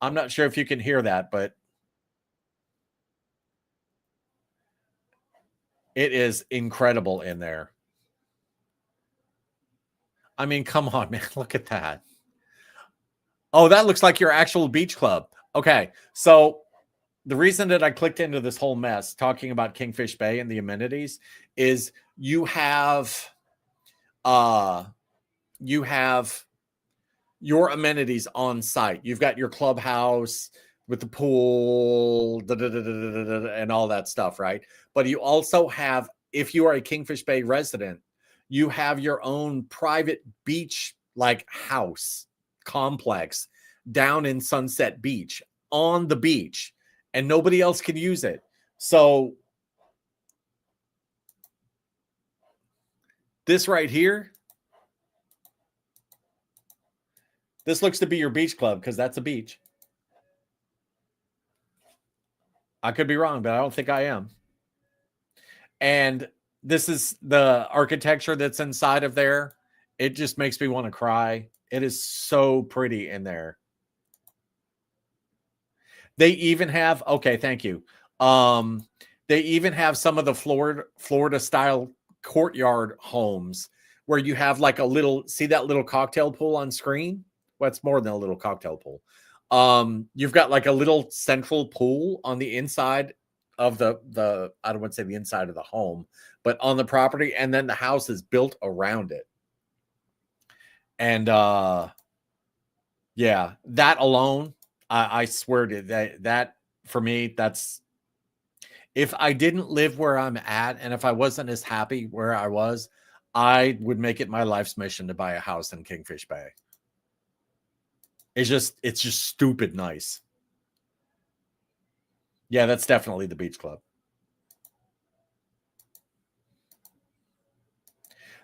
I'm not sure if you can hear that, but it is incredible in there. I mean, come on, man. Look at that. Oh, that looks like your actual beach club. Okay. So the reason that I clicked into this whole mess talking about Kingfish Bay and the amenities is you have your amenities on site. You've got your clubhouse with the pool and all that stuff, right? But you also have, if you are a Kingfish Bay resident, you have your own private beach like house complex down in Sunset Beach on the beach, and nobody else can use it. So this right here, this looks to be your beach club because that's a beach. I could be wrong, but I don't think I am. And this is the architecture that's inside of there. It just makes me want to cry. It is so pretty in there. They even have, okay, thank you. They even have some of the Florida style courtyard homes where you have like a little, see that little cocktail pool on screen? Well, it's more than a little cocktail pool. You've got like a little central pool on the inside of the I don't want to say the inside of the home, but on the property, and then the house is built around it. And yeah, that alone, I swear to that for me, that's, if I didn't live where I'm at and if I wasn't as happy where I was, I would make it my life's mission to buy a house in Kingfish Bay. It's just stupid nice. Yeah, that's definitely the beach club.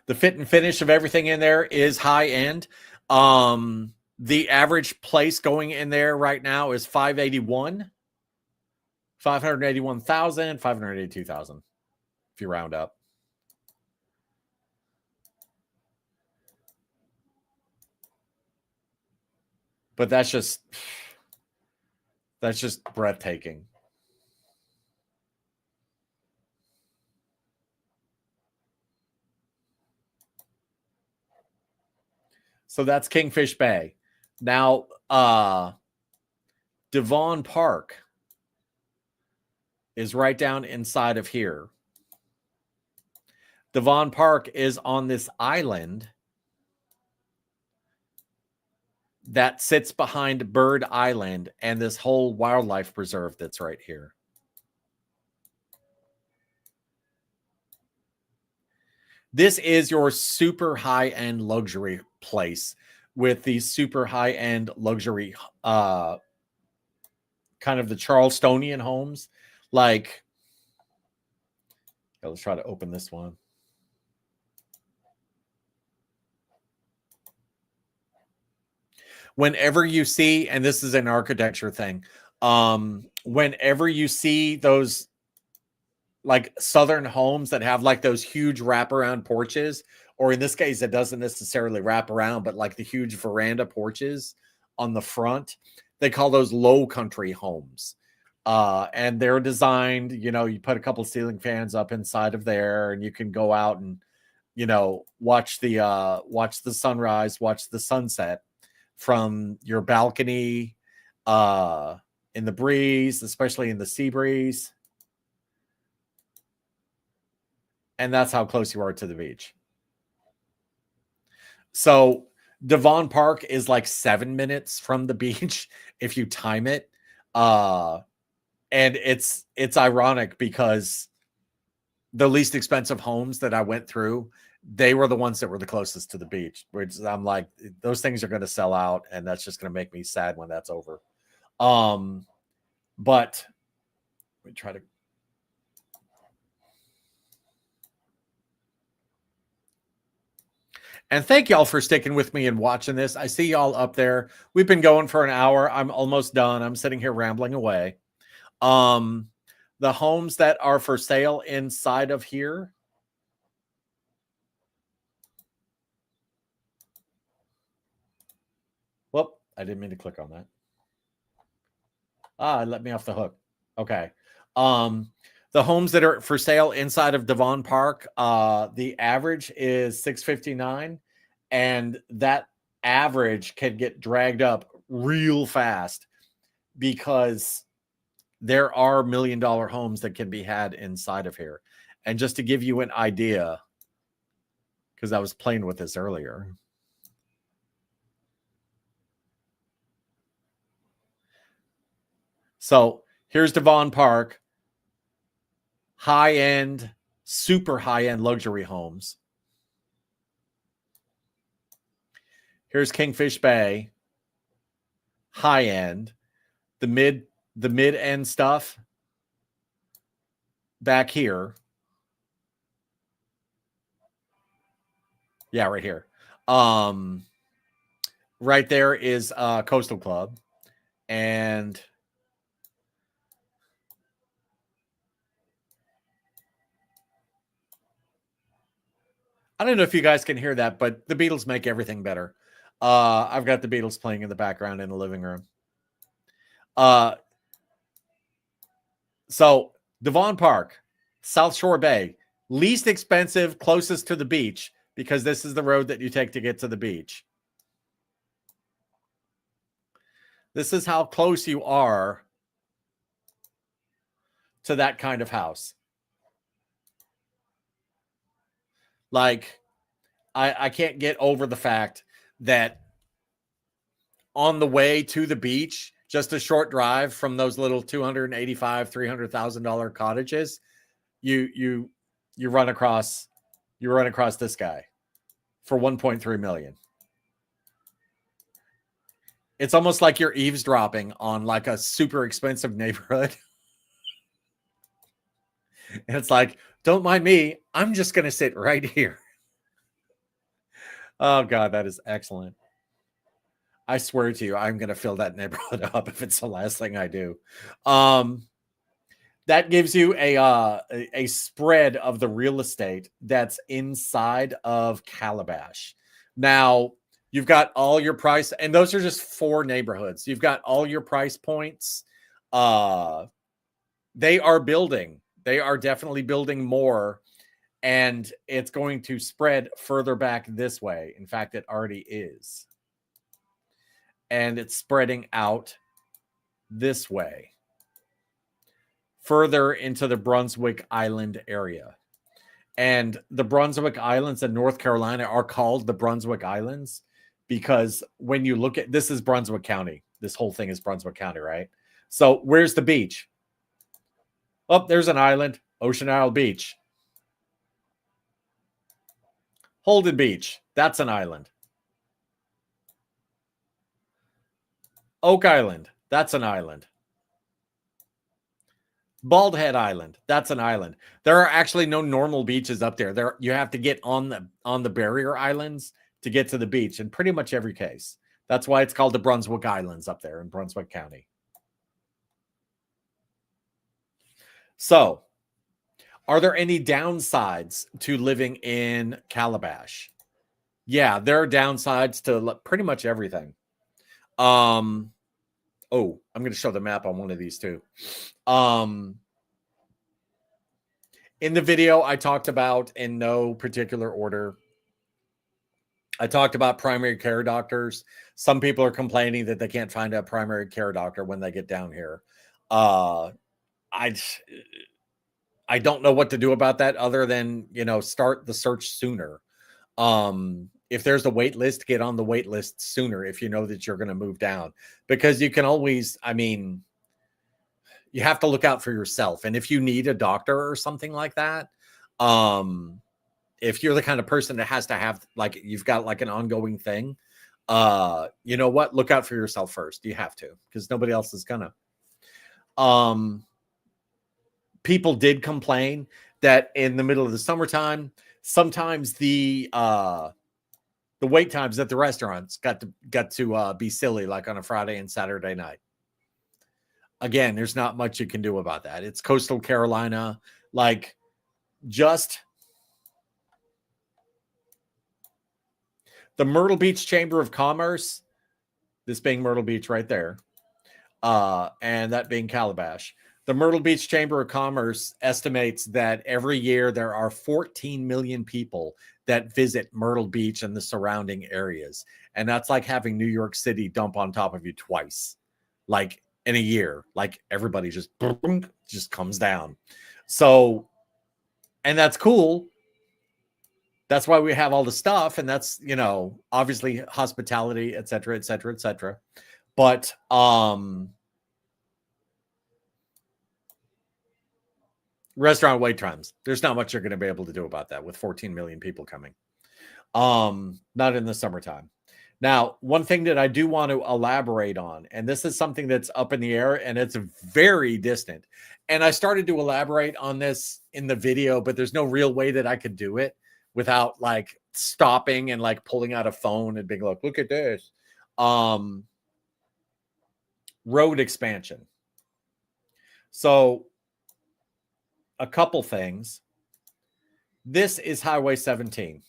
The fit and finish of everything in there is high end. The average place going in there right now is 581. 581,000, 582,000 if you round up. But that's just breathtaking. So that's Kingfish Bay. Now, Devon Park is right down inside of here. Devon Park is on this island that sits behind Bird Island and this whole wildlife preserve that's right here. This is your super high-end luxury place with these super high-end luxury kind of the Charlestonian homes. Like, let's try to open this one. Whenever you see, and this is an architecture thing, whenever you see those like southern homes that have like those huge wraparound porches, or in this case, it doesn't necessarily wrap around, but like the huge veranda porches on the front, they call those low country homes. And they're designed, you know, you put a couple ceiling fans up inside of there, and you can go out and, you know, watch the sunrise, watch the sunset from your balcony, in the breeze, especially in the sea breeze. And that's how close you are to the beach. So Devon Park is like 7 minutes from the beach if you time it. And it's ironic because the least expensive homes that I went through, they were the ones that were the closest to the beach, which I'm like, those things are going to sell out, and that's just going to make me sad when that's over. But we try to. And thank y'all for sticking with me and watching this. I see y'all up there. We've been going for an hour. I'm almost done. I'm sitting here rambling away. The homes that are for sale inside of here. Whoop, I didn't mean to click on that. It let me off the hook. Okay. The homes that are for sale inside of Devon Park, the average is $659, and that average can get dragged up real fast because there are $1 million homes that can be had inside of here. And just to give you an idea, because I was playing with this earlier. So here's Devon Park. High-end, super high-end luxury homes. Here's Kingfish Bay. High-end. The mid-end stuff back here. Yeah, right here. Right there is Coastal Club. And I don't know if you guys can hear that, but the Beatles make everything better. I've got the Beatles playing in the background in the living room. So Devon Park, South Shore Bay, least expensive, closest to the beach, because this is the road that you take to get to the beach. This is how close you are to that kind of house. Like, I can't get over the fact that on the way to the beach, just a short drive from those little $285,000, $300,000 cottages, you run across this guy for $1.3 million. It's almost like you're eavesdropping on like a super expensive neighborhood. And it's like, don't mind me. I'm just going to sit right here. Oh, God, that is excellent. I swear to you, I'm going to fill that neighborhood up if it's the last thing I do. That gives you a spread of the real estate that's inside of Calabash. Now, you've got all your price, and those are just 4 neighborhoods. You've got all your price points. They are building. They are definitely building more, and it's going to spread further back this way. In fact, it already is. And it's spreading out this way, further into the Brunswick Island area. And the Brunswick Islands in North Carolina are called the Brunswick Islands because when you look at, this is Brunswick County. This whole thing is Brunswick County, right? So where's the beach? Oh, there's an island, Ocean Isle Beach. Holden Beach, that's an island. Oak Island, that's an island. Bald Head Island. That's an island. There are actually no normal beaches up there. There you have to get on the barrier islands to get to the beach in pretty much every case. That's why it's called the Brunswick Islands up there in Brunswick County. So, are there any downsides to living in Calabash? Yeah, there are downsides to pretty much everything. I'm going to show the map on one of these too. In the video, I talked about, in no particular order, I talked about primary care doctors. Some people are complaining that they can't find a primary care doctor when they get down here. I don't know what to do about that other than, start the search sooner. If there's a wait list, get on the wait list sooner if you know that you're going to move down, because you can always, you have to look out for yourself. And if you need a doctor or something like that, if you're the kind of person that has to have, like, you've got like an ongoing thing, you know what? Look out for yourself first. You have to, because nobody else is gonna. People did complain that in the middle of the summertime, sometimes the wait times at the restaurants got to be silly, like on a Friday and Saturday night. Again, there's not much you can do about that. It's coastal Carolina. Like, just the Myrtle Beach Chamber of Commerce, this being Myrtle Beach right there, and that being Calabash. The Myrtle Beach Chamber of Commerce estimates that every year there are 14 million people that visit Myrtle Beach and the surrounding areas. And that's like having New York City dump on top of you twice, like in a year. Like, everybody just comes down. So, and that's cool. That's why we have all the stuff. And that's, obviously hospitality, et cetera, et cetera, et cetera. But, restaurant wait times, there's not much you're going to be able to do about that with 14 million people coming. Not in the summertime. Now, one thing that I do want to elaborate on, and this is something that's up in the air and it's very distant. And I started to elaborate on this in the video, but there's no real way that I could do it without like stopping and like pulling out a phone and being like, look at this. Road expansion. So, a couple things. This is Highway 17.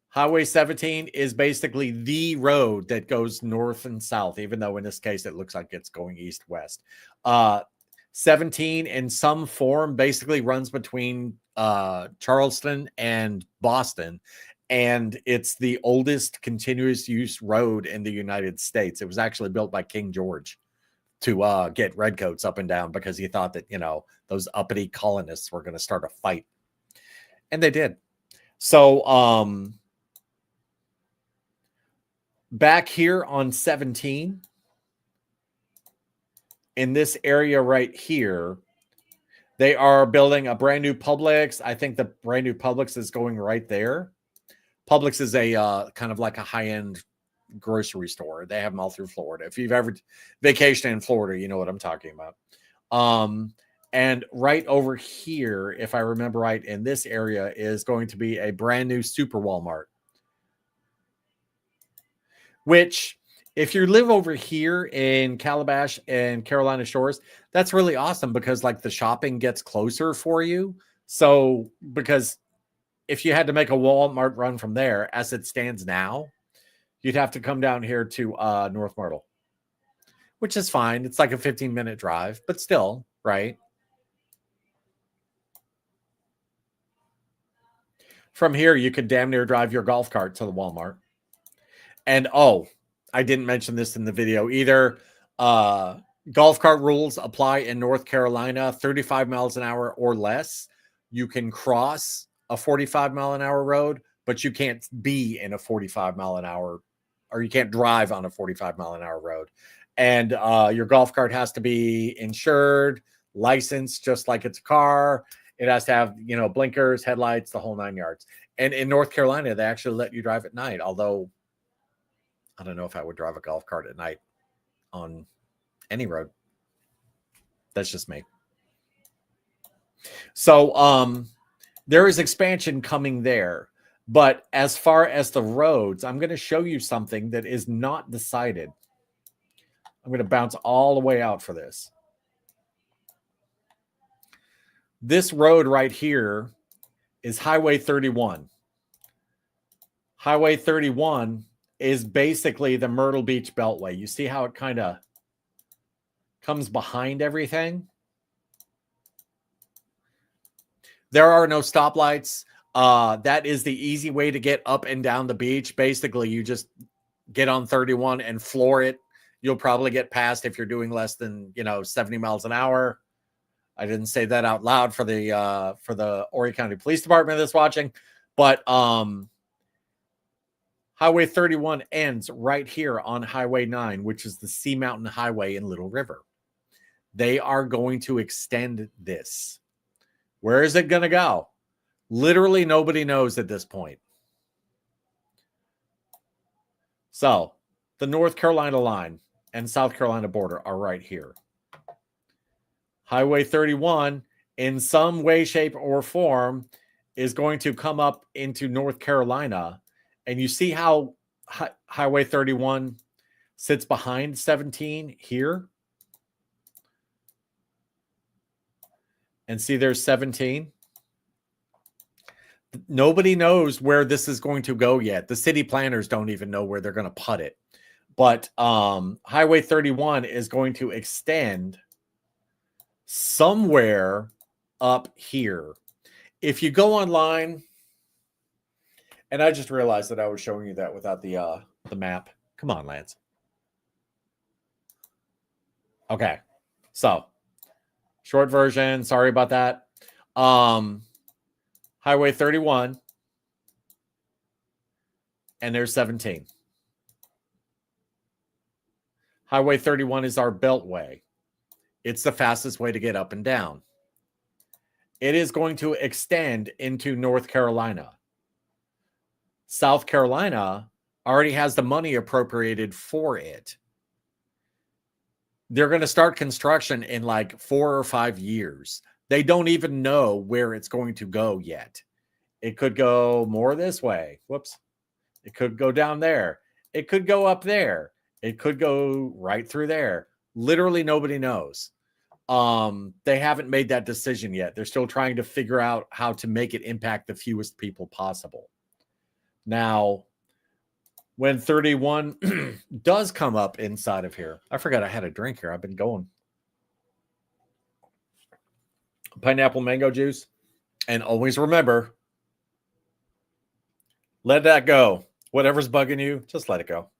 Highway 17 is basically the road that goes north and south, even though in this case it looks like it's going east-west. 17 in some form basically runs between Charleston and Boston, and it's the oldest continuous use road in the United States. It was actually built by King George to get redcoats up and down because he thought that, those uppity colonists were going to start a fight. And they did. So, back here on 17, in this area right here, they are building a brand new Publix. I think the brand new Publix is going right there. Publix is a kind of like a high-end grocery store. They have them all through Florida. If you've ever vacationed in Florida, you know what I'm talking about. And right over here, if I remember right, in this area is going to be a brand new super Walmart. Which, if you live over here in Calabash and Carolina Shores, that's really awesome because like the shopping gets closer for you. So, because if you had to make a Walmart run from there, as it stands now, you'd have to come down here to North Myrtle, which is fine. It's like a 15-minute drive, but still, right? From here, you could damn near drive your golf cart to the Walmart. And, I didn't mention this in the video either. Golf cart rules apply in North Carolina, 35 miles an hour or less. You can cross a 45-mile-an-hour road, but you can't be in a 45-mile-an-hour, or you can't drive on a 45-mile-an-hour road. And your golf cart has to be insured, licensed, just like it's a car. It has to have, blinkers, headlights, the whole 9 yards. And in North Carolina, they actually let you drive at night, although I don't know if I would drive a golf cart at night on any road. That's just me. So there is expansion coming there. But as far as the roads, I'm going to show you something that is not decided. I'm going to bounce all the way out for this. This road right here is Highway 31. Highway 31 is basically the Myrtle Beach Beltway. You see how it kind of comes behind everything? There are no stoplights. That is the easy way to get up and down the beach. Basically, you just get on 31 and floor it. You'll probably get past if you're doing less than 70 miles an hour. I didn't say that out loud for the Horry County Police Department that's watching, but Highway 31 ends right here on Highway 9, which is the Sea Mountain Highway in Little River. They are going to extend this. Where is it going to go? Literally nobody knows at this point. So the North Carolina line and South Carolina border are right here. Highway 31, in some way, shape, or form, is going to come up into North Carolina. And you see how Highway 31 sits behind 17 here? And see, there's 17. Nobody knows where this is going to go yet. The city planners don't even know where they're going to put it. But Highway 31 is going to extend somewhere up here. If you go online, and I just realized that I was showing you that without the map. Come on, Lance. Okay, so short version. Sorry about that. Highway 31, and there's 17. Highway 31 is our beltway. It's the fastest way to get up and down. It is going to extend into North Carolina. South Carolina already has the money appropriated for it. They're going to start construction in like 4 or 5 years. They don't even know where it's going to go yet. It could go more this way. Whoops. It could go down there. It could go up there. It could go right through there. Literally nobody knows. They haven't made that decision yet. They're still trying to figure out how to make it impact the fewest people possible. Now, when 31 does come up inside of here, I forgot I had a drink here. I've been going. Pineapple mango juice. And always remember, let that go. Whatever's bugging you, just let it go.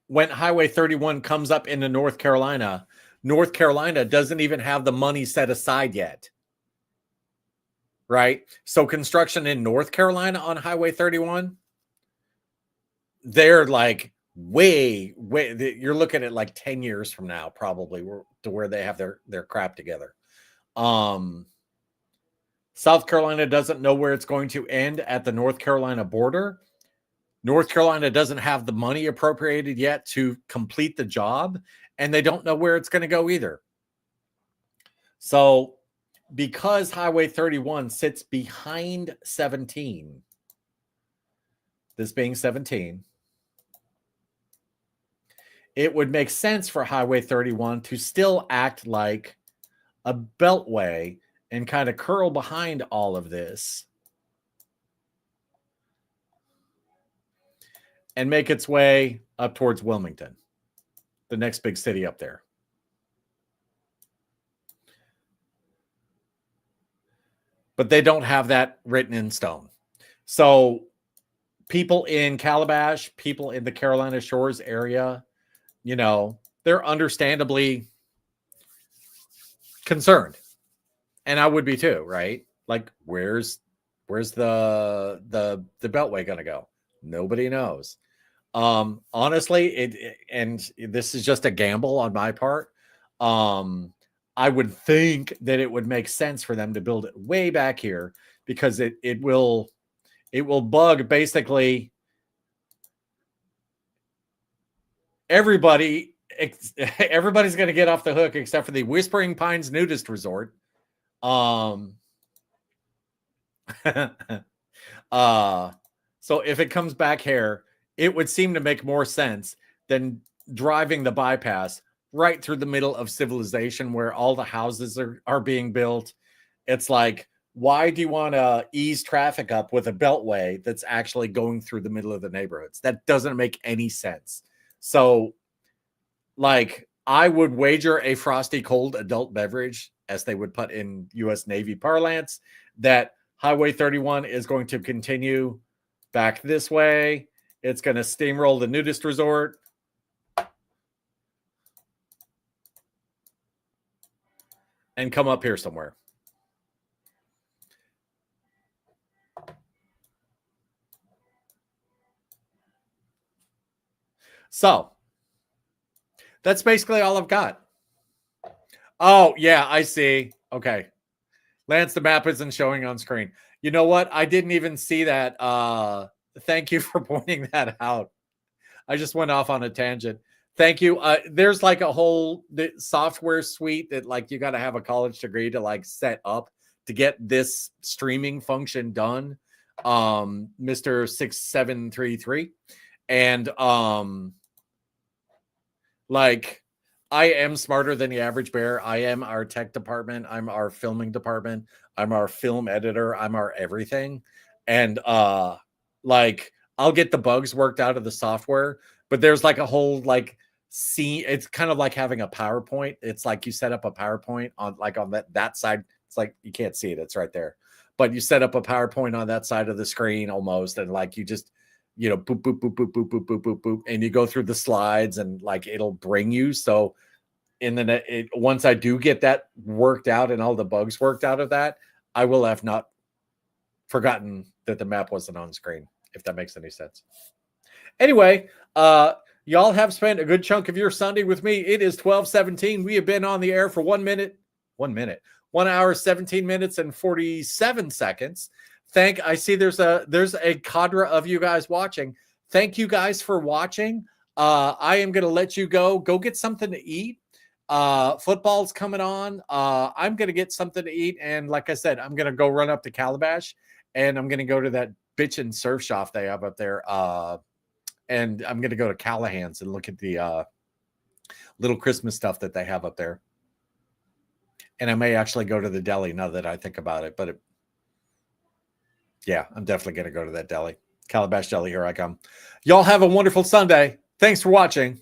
When Highway 31 comes up into North Carolina doesn't even have the money set aside yet. Right? So construction in North Carolina on Highway 31, they're like way, you're looking at like 10 years from now, probably, to where they have their crap together. South Carolina doesn't know where it's going to end at the North Carolina border. North Carolina doesn't have the money appropriated yet to complete the job, and they don't know where it's going to go either. So, because Highway 31 sits behind 17, this being 17, it would make sense for Highway 31 to still act like a beltway and kind of curl behind all of this and make its way up towards Wilmington, the next big city up there. But they don't have that written in stone. So people in Calabash, people in the Carolina Shores area, they're understandably concerned. And I would be too, right? Like, where's the beltway going to go? Nobody knows. Honestly, and this is just a gamble on my part. I would think that it would make sense for them to build it way back here, because it will bug basically everybody everybody's going to get off the hook except for the Whispering Pines Nudist Resort. So if it comes back here, it would seem to make more sense than driving the bypass right through the middle of civilization where all the houses are being built. It's like, why do you want to ease traffic up with a beltway that's actually going through the middle of the neighborhoods? That doesn't make any sense. So, like, I would wager a frosty cold adult beverage, as they would put in U.S. Navy parlance, that Highway 31 is going to continue back this way. It's going to steamroll the nudist resort. And come up here somewhere. So that's basically all I've got. Oh, yeah, I see. Okay. Lance, the map isn't showing on screen. You know what? I didn't even see that. Thank you for pointing that out. I just went off on a tangent. Thank you. There's like a whole software suite that like you got to have a college degree to like set up to get this streaming function done. Mr. 6733. And like I am smarter than the average bear. I am our tech department. I'm our filming department. I'm our film editor. I'm our everything. And like I'll get the bugs worked out of the software, but there's like a whole like scene. It's kind of like having a PowerPoint. It's like you set up a PowerPoint on like on that side. It's like you can't see it. It's right there. But you set up a PowerPoint on that side of the screen almost, and like you just boop, boop, boop, boop, boop, boop, boop, boop, boop, and you go through the slides and like it'll bring you. So in the net, once I do get that worked out and all the bugs worked out of that, I will have not forgotten that the map wasn't on screen, if that makes any sense. Anyway, y'all have spent a good chunk of your Sunday with me. It is 12:17. We have been on the air for 1 hour, 17 minutes and 47 seconds. I see there's a cadre of you guys watching. Thank you guys for watching. I am going to let you go get something to eat. Football's coming on. I'm going to get something to eat. And like I said, I'm going to go run up to Calabash and I'm going to go to that bitchin' surf shop they have up there. And I'm going to go to Callahan's and look at the little Christmas stuff that they have up there. And I may actually go to the deli now that I think about it. But yeah, I'm definitely going to go to that deli. Calabash Deli, here I come. Y'all have a wonderful Sunday. Thanks for watching.